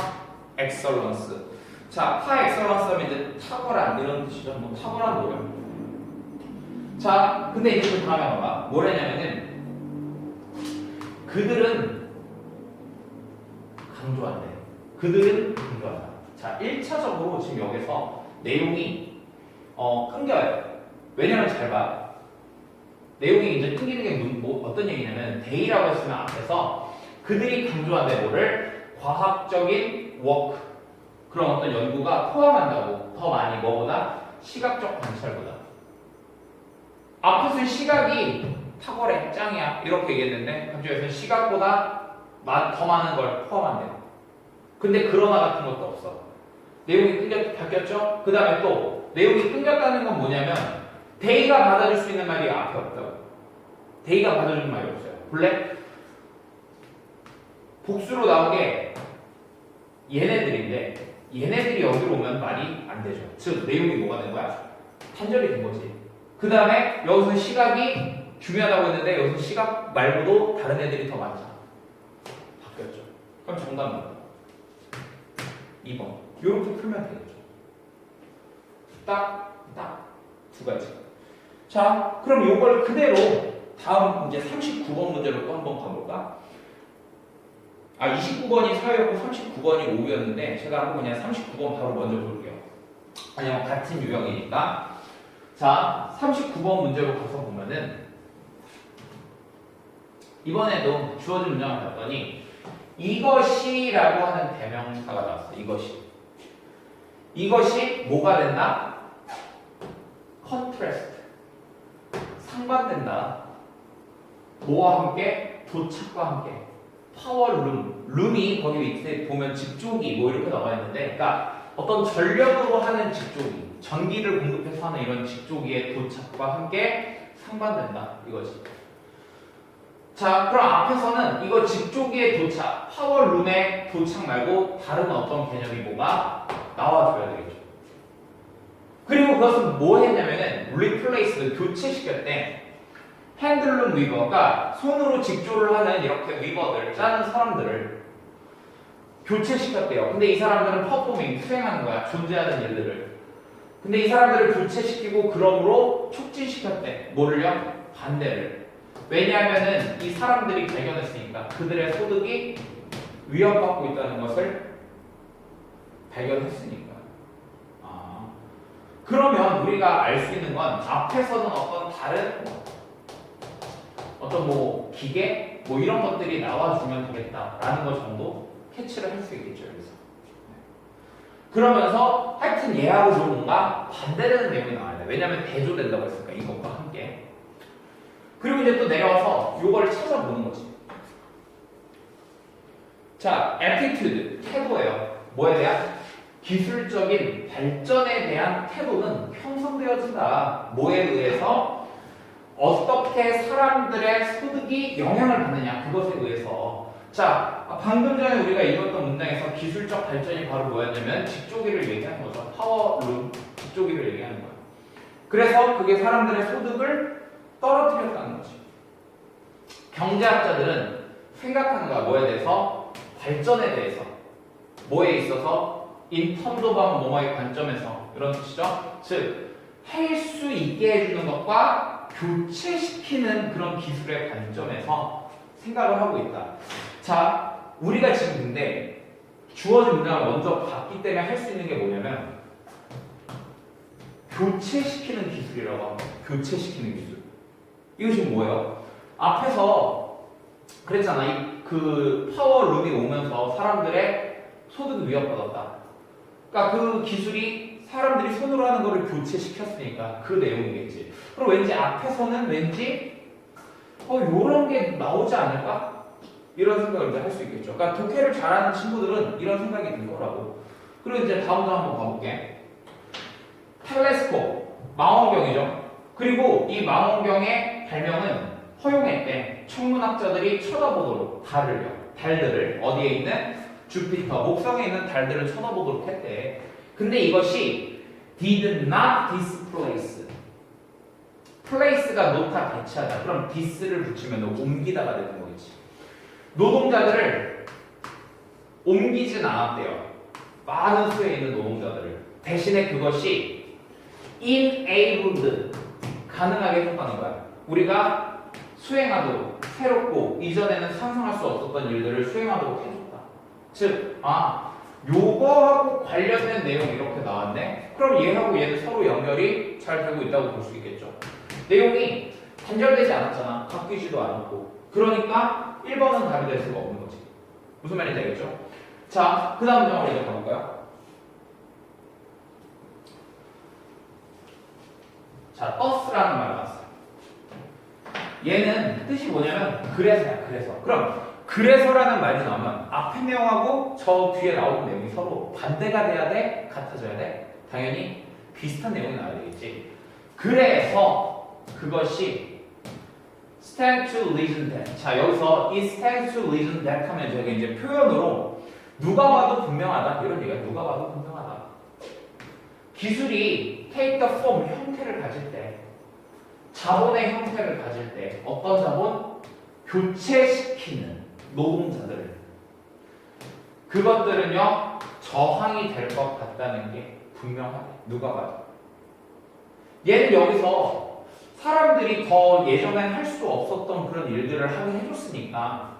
엑설런스. 자, 파 엑설런스 하면 이제 탁월한 이런 뜻이죠. 뭐 탁월한 노력. 자, 근데 이제 그 다음에 봐봐. 뭐라냐면은 그들은 강조한대. 그들은 강조한다. 자, 1차적으로 지금 여기서 내용이 끊겨요. 왜냐면 잘 봐. 내용이 이제 끊기는 게 어떤 얘기냐면 데이라고 했으면 앞에서 그들이 강조한대 뭐를 과학적인 워크 그런 어떤 연구가 포함한다고 더 많이 뭐보다 시각적 관찰보다 앞에서 시각이 탁월해 짱이야 이렇게 얘기했는데 한쪽에서는 시각보다 더 많은 걸 포함한대. 근데 그러나 같은 것도 없어. 내용이 바뀌었죠? 그 다음에 또 내용이 끊겼다는 건 뭐냐면 데이가 받아줄 수 있는 말이 앞에 없다고. 데이가 받아주는 말이 없어요. 볼래? 복수로 나온 게 얘네들인데 얘네들이 여기로 오면 말이 안 되죠. 즉 내용이 뭐가 된 거야? 단절이 된 거지. 그 다음에 여기서 시각이 중요하다고 했는데 여기서 시각 말고도 다른 애들이 더 많잖아. 바뀌었죠. 그럼 정답은 2번. 이렇게 풀면 되겠죠. 딱 두 가지. 자, 그럼 이걸 그대로 다음 이제 39번 문제로 또 한번 가볼까? 29번이 4였고 39번이 5였는데 제가 한번 그냥 39번 바로 먼저 볼게요. 왜냐면 같은 유형이니까. 자, 39번 문제로 가서 보면은 이번에도 주어진 문장을 봤더니 이것이라고 하는 대명사가 나왔어. 이것이 뭐가 된다? contrast. 상반된다. 뭐와 함께? 도착과 함께. 파워룸. 룸이 거기 밑에 보면 직조기 뭐 이렇게 나와 있는데, 그러니까 어떤 전력으로 하는 직조기, 전기를 공급해서 하는 이런 직조기의 도착과 함께 상반된다 이거지. 자, 그럼 앞에서는 이거 직조기의 도착, 파워룸의 도착 말고 다른 어떤 개념이 뭐가 나와줘야 되겠죠. 그리고 그것은 뭐 했냐면은 replace, 교체시켰대. 핸들룸 위버가 손으로 직조를 하는 이렇게 위버들, 짜는 사람들을 교체시켰대요. 근데 이 사람들은 퍼포밍, 수행하는 거야. 존재하는 일들을. 근데 이 사람들을 교체시키고 그러므로 촉진시켰대. 뭐를요? 반대를. 왜냐하면은 이 사람들이 발견했으니까 그들의 소득이 위협받고 있다는 것을 발견했으니까. 그러면 우리가 알 수 있는 건 앞에서는 어떤 다른 어떤 뭐 기계 뭐 이런 것들이 나와주면 되겠다라는 것 정도 캐치를 할 수 있겠죠. 여기서. 그러면서 하여튼 얘하고 좀 뭔가 반대되는 내용이 나와야 돼. 왜냐하면 대조된다고 했으니까 이것과 함께. 그리고 이제 또 내려와서 이거를 찾아보는 거지. 자, attitude, 태도예요. 뭐에 대한? 기술적인 발전에 대한 태도는 형성되어진다. 뭐에 의해서? 어떻게 사람들의 소득이 영향을 받느냐. 그것에 의해서. 자, 방금 전에 우리가 읽었던 문장에서 기술적 발전이 바로 뭐였냐면 직조기를 얘기하는 거죠. 파워룸, 직조기를 얘기하는 거예요. 그래서 그게 사람들의 소득을 떨어뜨렸다는 거지. 경제학자들은 생각하는 거야. 뭐에 대해서? 발전에 대해서. 뭐에 있어서? in terms of 뭐뭐의 관점에서. 이런 뜻이죠. 즉, 할 수 있게 해주는 것과 교체시키는 그런 기술의 관점에서 생각을 하고 있다. 자, 우리가 지금 근데 주어진 문장을 먼저 봤기 때문에 할 수 있는 게 뭐냐면 교체시키는 기술이라고 합니다. 교체시키는 기술. 이거 지금 뭐예요? 앞에서 그랬잖아. 그 파워룸이 오면서 사람들의 소득이 위협받았다. 그러니까 그 기술이 사람들이 손으로 하는 거를 교체시켰으니까 그 내용이겠지. 그럼 왠지 앞에서는 왠지 요런 게 나오지 않을까? 이런 생각을 이제 할 수 있겠죠. 그러니까 독해를 잘하는 친구들은 이런 생각이 들 거라고. 그리고 이제 다음도 한번 가볼게. 텔레스콥, 망원경이죠. 그리고 이 망원경의 발명은 허용했대. 천문학자들이 쳐다보도록 달들을 어디에 있는 주피터, 목성에 있는 달들을 쳐다보도록 했대. 근데 이것이 did not displace. place가 놓다, 배치하다. 그럼 dis를 붙이면 옮기다가 되는 거겠지. 노동자들을 옮기진 않았대요. 많은 수에 있는 노동자들을. 대신에 그것이 enabled, 가능하게 해줬다는 거야. 우리가 수행하도록, 새롭고 이전에는 상상할 수 없었던 일들을 수행하도록 해줬다. 즉, 요거하고 관련된 내용이 이렇게 나왔네? 그럼 얘하고 얘는 서로 연결이 잘 되고 있다고 볼 수 있겠죠. 내용이 단절되지 않았잖아. 바뀌지도 않았고. 그러니까 1번은 답이 될 수가 없는 거지. 무슨 말인지 알겠죠? 자, 그 다음 문장으로 이제 가볼까요? 자, 버스라는 말이 나왔어요. 얘는 뜻이 뭐냐면 그래서야, 그래서. 그럼 그래서라는 말이 나오면 앞에 내용하고 저 뒤에 나오는 내용이 서로 반대가 돼야 돼? 같아져야 돼? 당연히 비슷한 내용이 나와야 되겠지. 그래서 그것이 stand to reason that. 자, 여기서 이 stand to reason that 하면 제가 이제 표현으로 누가 봐도 분명하다. 이런 얘기가 누가 봐도 분명하다. 기술이 take the form, 형태를 가질 때, 자본의 형태를 가질 때 어떤 자본? 교체시키는 노동자들을. 그것들은요 저항이 될 것 같다는 게 분명하대. 누가 봐도. 얘는 여기서 사람들이 더 예전엔 할 수 없었던 그런 일들을 하게 해줬으니까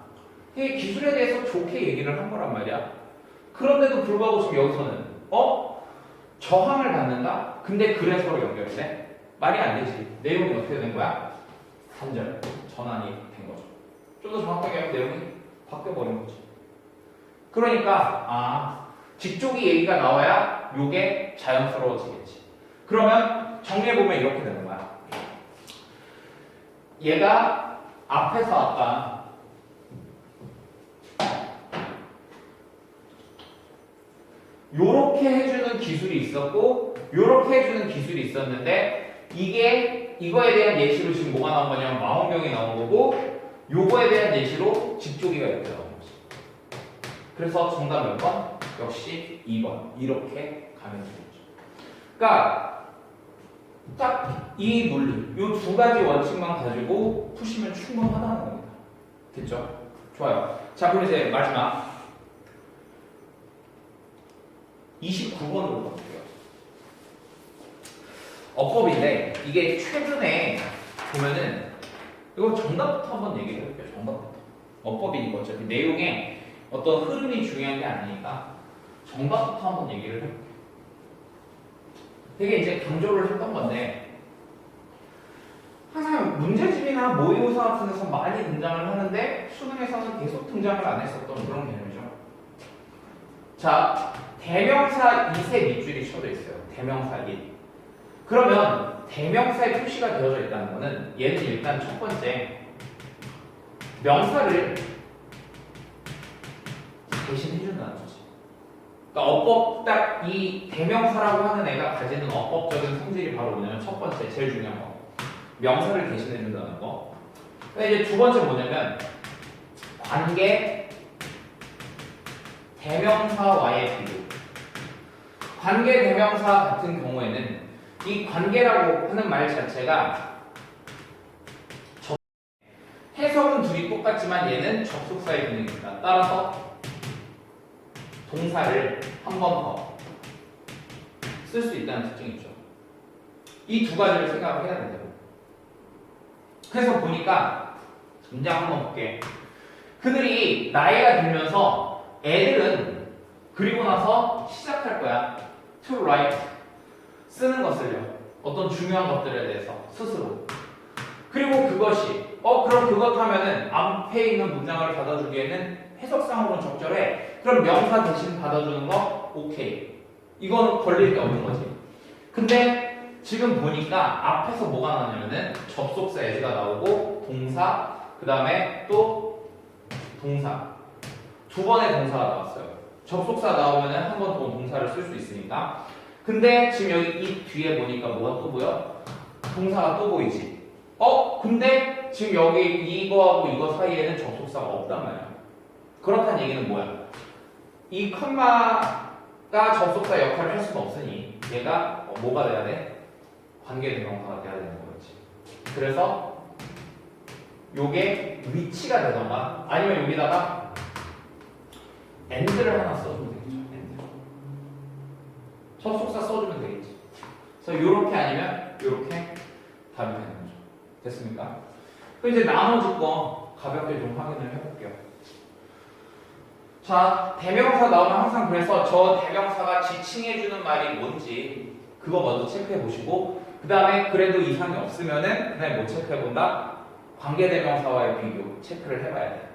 이 기술에 대해서 좋게 얘기를 한 거란 말이야. 그런데도 불구하고 지금 여기서는 저항을 받는다? 근데 그래서로 연결돼? 말이 안 되지. 내용이 어떻게 된 거야? 단절, 전환이 된 거죠. 좀 더 정확하게 하면 내용이 바뀌어버린 거지. 그러니까 직조기 얘기가 나와야 요게 자연스러워지겠지. 그러면 정리해보면 이렇게 되는 거야. 얘가 앞에서 아까 요렇게 해주는 기술이 있었고 요렇게 해주는 기술이 있었는데 이거에 대한 예시로 지금 뭐가 나온 거냐면 망원경이 나온 거고 요거에 대한 예시로 집조기가 이렇게 나온 거지. 그래서 정답 몇 번? 역시 2번. 이렇게 가면 되겠죠. 그러니까 딱 이 논리, 요 두 가지 원칙만 가지고 푸시면 충분하다는 겁니다. 됐죠? 좋아요. 자, 그럼 이제 마지막 29번으로 볼게요. 어법인데 이게 최근에 보면은 이거 정답부터 한번 얘기를 해볼게요. 정답부터. 어법이니까 어차피 내용에 어떤 흐름이 중요한 게 아니니까 정답부터 한번 얘기를 해볼게요. 되게 이제 강조를 했던 건데 항상 문제집이나 모의고사 같은 데서 많이 등장을 하는데 수능에서는 계속 등장을 안 했었던 그런 개념이죠. 자, 대명사 2세 밑줄이 쳐져 있어요. 대명사 1. 그러면 대명사의 표시가 되어져 있다는 거는 얘는 일단 첫 번째 명사를 대신 해준다는 거지. 그러니까 어법 딱 이 대명사라고 하는 애가 가지는 어법적인 성질이 바로 뭐냐면 첫 번째 제일 중요한 거 명사를 대신해 준다는 거. 근데 이제 두 번째 뭐냐면 관계 대명사와의 비교. 관계 대명사 같은 경우에는 이 관계라고 하는 말 자체가 해석은 둘이 똑같지만 얘는 접속사의 기능입니다. 따라서 동사를 한 번 더 쓸 수 있다는 특징이 있죠. 이 두 가지를 생각을 해야 된다고. 그래서 보니까 문장 한번 볼게. 그들이 나이가 들면서 애들은 그리고 나서 시작할 거야. to write 쓰는 것을요. 어떤 중요한 것들에 대해서 스스로. 그리고 그것이 그럼 그것 하면은 앞에 있는 문장을 받아주기에는 해석상으로는 적절해. 그럼 명사 대신 받아주는 거 오케이. 이건 걸릴 게 없는 거지. 근데 지금 보니까 앞에서 뭐가 나냐면은 접속사 as가 나오고 동사 그 다음에 또 동사 두 번의 동사가 나왔어요. 접속사 나오면은 한 번 더 동사를 쓸 수 있으니까. 근데 지금 여기 이 뒤에 보니까 뭐가 또 보여? 동사가 또 보이지. 근데 지금 여기 이거하고 이거 사이에는 접속사가 없단 말이야. 그렇다는 얘기는 뭐야? 이 컴마가 접속사 역할을 할 수는 없으니 얘가 뭐가 돼야 돼? 관계 대명사가 돼야 되는 거겠지. 그래서 요게 위치가 되던가 아니면 여기다가 and를 하나 써주면 되겠죠. and. 접속사 써주면 되겠지. 그래서 요렇게 아니면 요렇게 답이 되는 거죠. 됐습니까? 그럼 이제 나머지 거 가볍게 좀 확인을 해볼게요. 자, 대명사 나오면 항상 그래서 저 대명사가 지칭해주는 말이 뭔지 그거 먼저 체크해 보시고 그 다음에 그래도 이상이 없으면은 그 다음에 뭐 체크해 본다? 관계대명사와의 비교 체크를 해봐야 돼.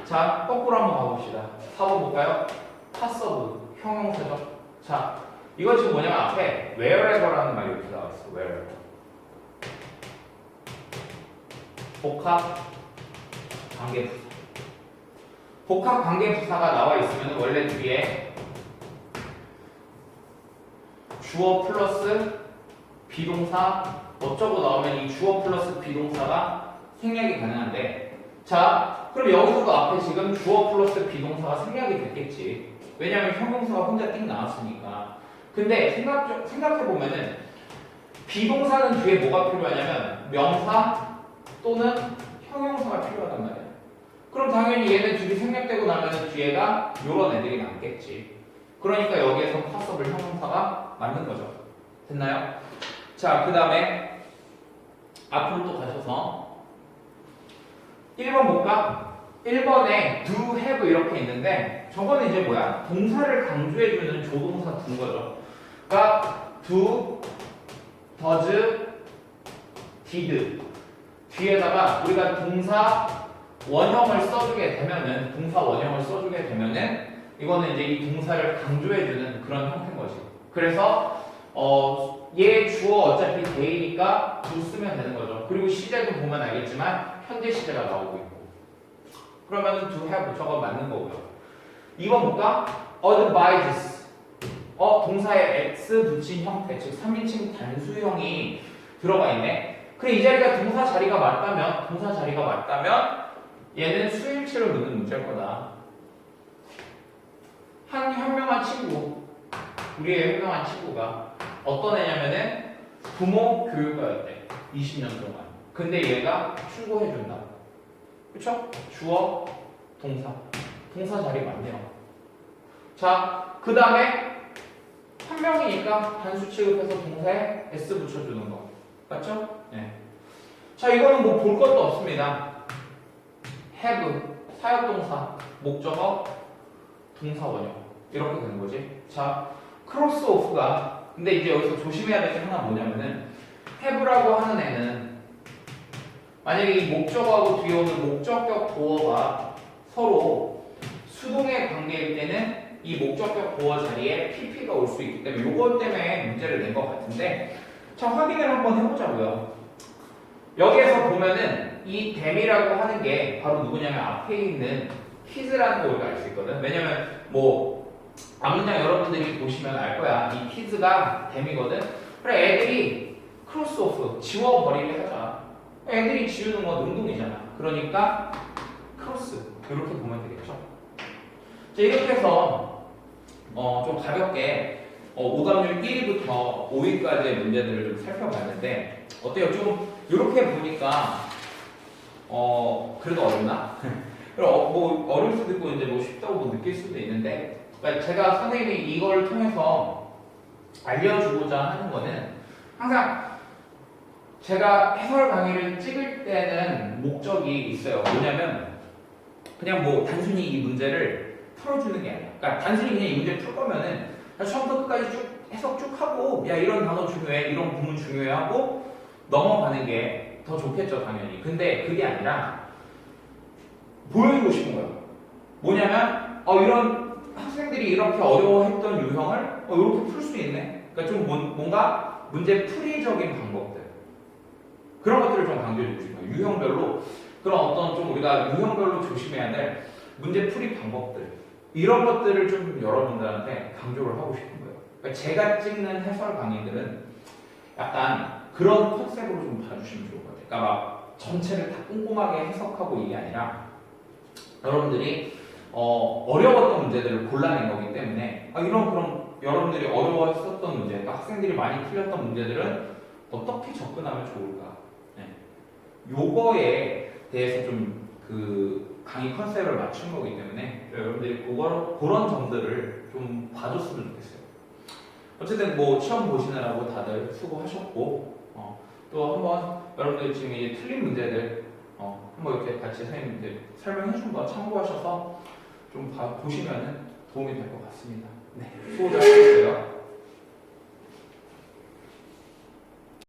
자, 거꾸로 한번 가봅시다. 4번 볼까요? 파서브, 형용사죠. 자, 이거 지금 뭐냐면 앞에 wherever라는 말이 이렇게 나와 있어. wherever. 복합 관계부사. 복합 관계부사가 나와 있으면 원래 뒤에 주어 플러스 비동사 어쩌고 나오면 이 주어 플러스 비동사가 생략이 가능한데 자, 그럼 여기서도 앞에 지금 주어 플러스 비동사가 생략이 됐겠지. 왜냐하면 형용사가 혼자 띵 나왔으니까. 근데 생각해보면은 비동사는 뒤에 뭐가 필요하냐면 명사 또는 형용사가 필요하단 말이야. 그럼 당연히 얘는 둘이 생략되고 나면 뒤에가 요런 애들이 남겠지. 그러니까 여기에서 파서블 형용사가 맞는 거죠. 됐나요? 자, 그 다음에 앞으로 또 가셔서 1번 볼까? 1번에 do, have 이렇게 있는데 저거는 이제 뭐야? 동사를 강조해주는 조동사 둔 거죠. 그러니까 do, does, did 뒤에다가 우리가 동사 원형을 써주게 되면은 이거는 이제 이 동사를 강조해주는 그런 형태인 거지. 그래서 얘 주어 어차피 대이니까 주 쓰면 되는 거죠. 그리고 시제도 보면 알겠지만 현재 시제가 나오고 있고. 그러면 to have 저거 맞는 거고요. 2번 볼까? advises. 동사에 x 붙인 형태, 즉 3인칭 단수형이 들어가 있네. 그래, 이 자리가 동사 자리가 맞다면 얘는 수일치를 묻는 문제일 거다. 한 현명한 친구, 우리의 현명한 친구가 어떤 애냐면은 부모 교육가였대. 20년 동안. 근데 얘가 충고해준다. 그쵸? 주어, 동사 자리 맞네요. 자, 그 다음에 한 명이니까 단수 취급해서 동사에 s 붙여주는 거. 맞죠? 네. 자, 이거는 뭐 볼 것도 없습니다. have, 사역동사, 목적어, 동사 원형. 이렇게 되는 거지. 자, 크로스 오프가, 근데 이제 여기서 조심해야 될 게 하나 뭐냐면은, have라고 하는 애는, 만약에 이 목적어하고 뒤에 오는 목적격 보어가 서로 수동의 관계일 때는 이 목적격 보어 자리에 pp가 올 수 있기 때문에 요것 때문에 문제를 낸 것 같은데, 자, 확인을 한번 해보자고요. 여기에서 보면은 이 댐이라고 하는 게 바로 누구냐면 앞에 있는 키즈라는 거 우리가 알 수 있거든. 왜냐면 뭐 앞문장 여러분들이 보시면 알 거야. 이 키즈가 댐이거든. 그래, 애들이 크로스오프 지워버리게 하자. 애들이 지우는 건 능동이잖아. 그러니까 크로스 이렇게 보면 되겠죠. 자, 이렇게 해서 좀 가볍게 오답률 1위부터 5위까지의 문제들을 좀 살펴봤는데 어때요? 좀 이렇게 보니까 그래도 어렵나? 뭐 어려울 수도 있고 이제 뭐 쉽다고 느낄 수도 있는데, 그러니까 제가 선생님이 이걸 통해서 알려주고자 하는 거는 항상 제가 해설 강의를 찍을 때는 목적이 있어요. 뭐냐면 그냥 뭐 단순히 이 문제를 풀어주는 게 아니라, 그러니까 단순히 그냥 이 문제를 풀 거면은 처음부터 끝까지 쭉 해석 쭉 하고 야 이런 단어 중요해, 이런 부분 중요해 하고 넘어가는 게 더 좋겠죠 당연히. 근데 그게 아니라 보여주고 싶은 거예요. 뭐냐면 이런 학생들이 이렇게 어려워했던 유형을 이렇게 풀 수 있네. 그러니까 좀 뭔가 문제 풀이적인 방법들, 그런 것들을 좀 강조해주고 싶어요. 유형별로 그런 어떤 좀 우리가 유형별로 조심해야 될 문제 풀이 방법들, 이런 것들을 좀 여러분들한테 강조를 하고 싶은 거예요. 그러니까 제가 찍는 해설 강의들은 약간 그런 컨셉으로 좀 봐주시면 좋을 것 같아요. 그러니까 막 전체를 다 꼼꼼하게 해석하고 이게 아니라 여러분들이 어려웠던 문제들을 골라낸 거기 때문에 그럼 여러분들이 어려웠었던 문제, 그러니까 학생들이 많이 틀렸던 문제들은 어떻게 접근하면 좋을까? 네. 요거에 대해서 좀 그 강의 컨셉을 맞춘 거기 때문에 여러분들이 그런 점들을 좀 봐줬으면 좋겠어요. 어쨌든 뭐 시험 보시느라고 다들 수고하셨고 또 한번 여러분들 지금 이제 틀린 문제들 한번 이렇게 같이 선생님들 설명해 준 거 참고하셔서 좀 보시면은 도움이 될 것 같습니다. 네, 수고 잘하셨어요.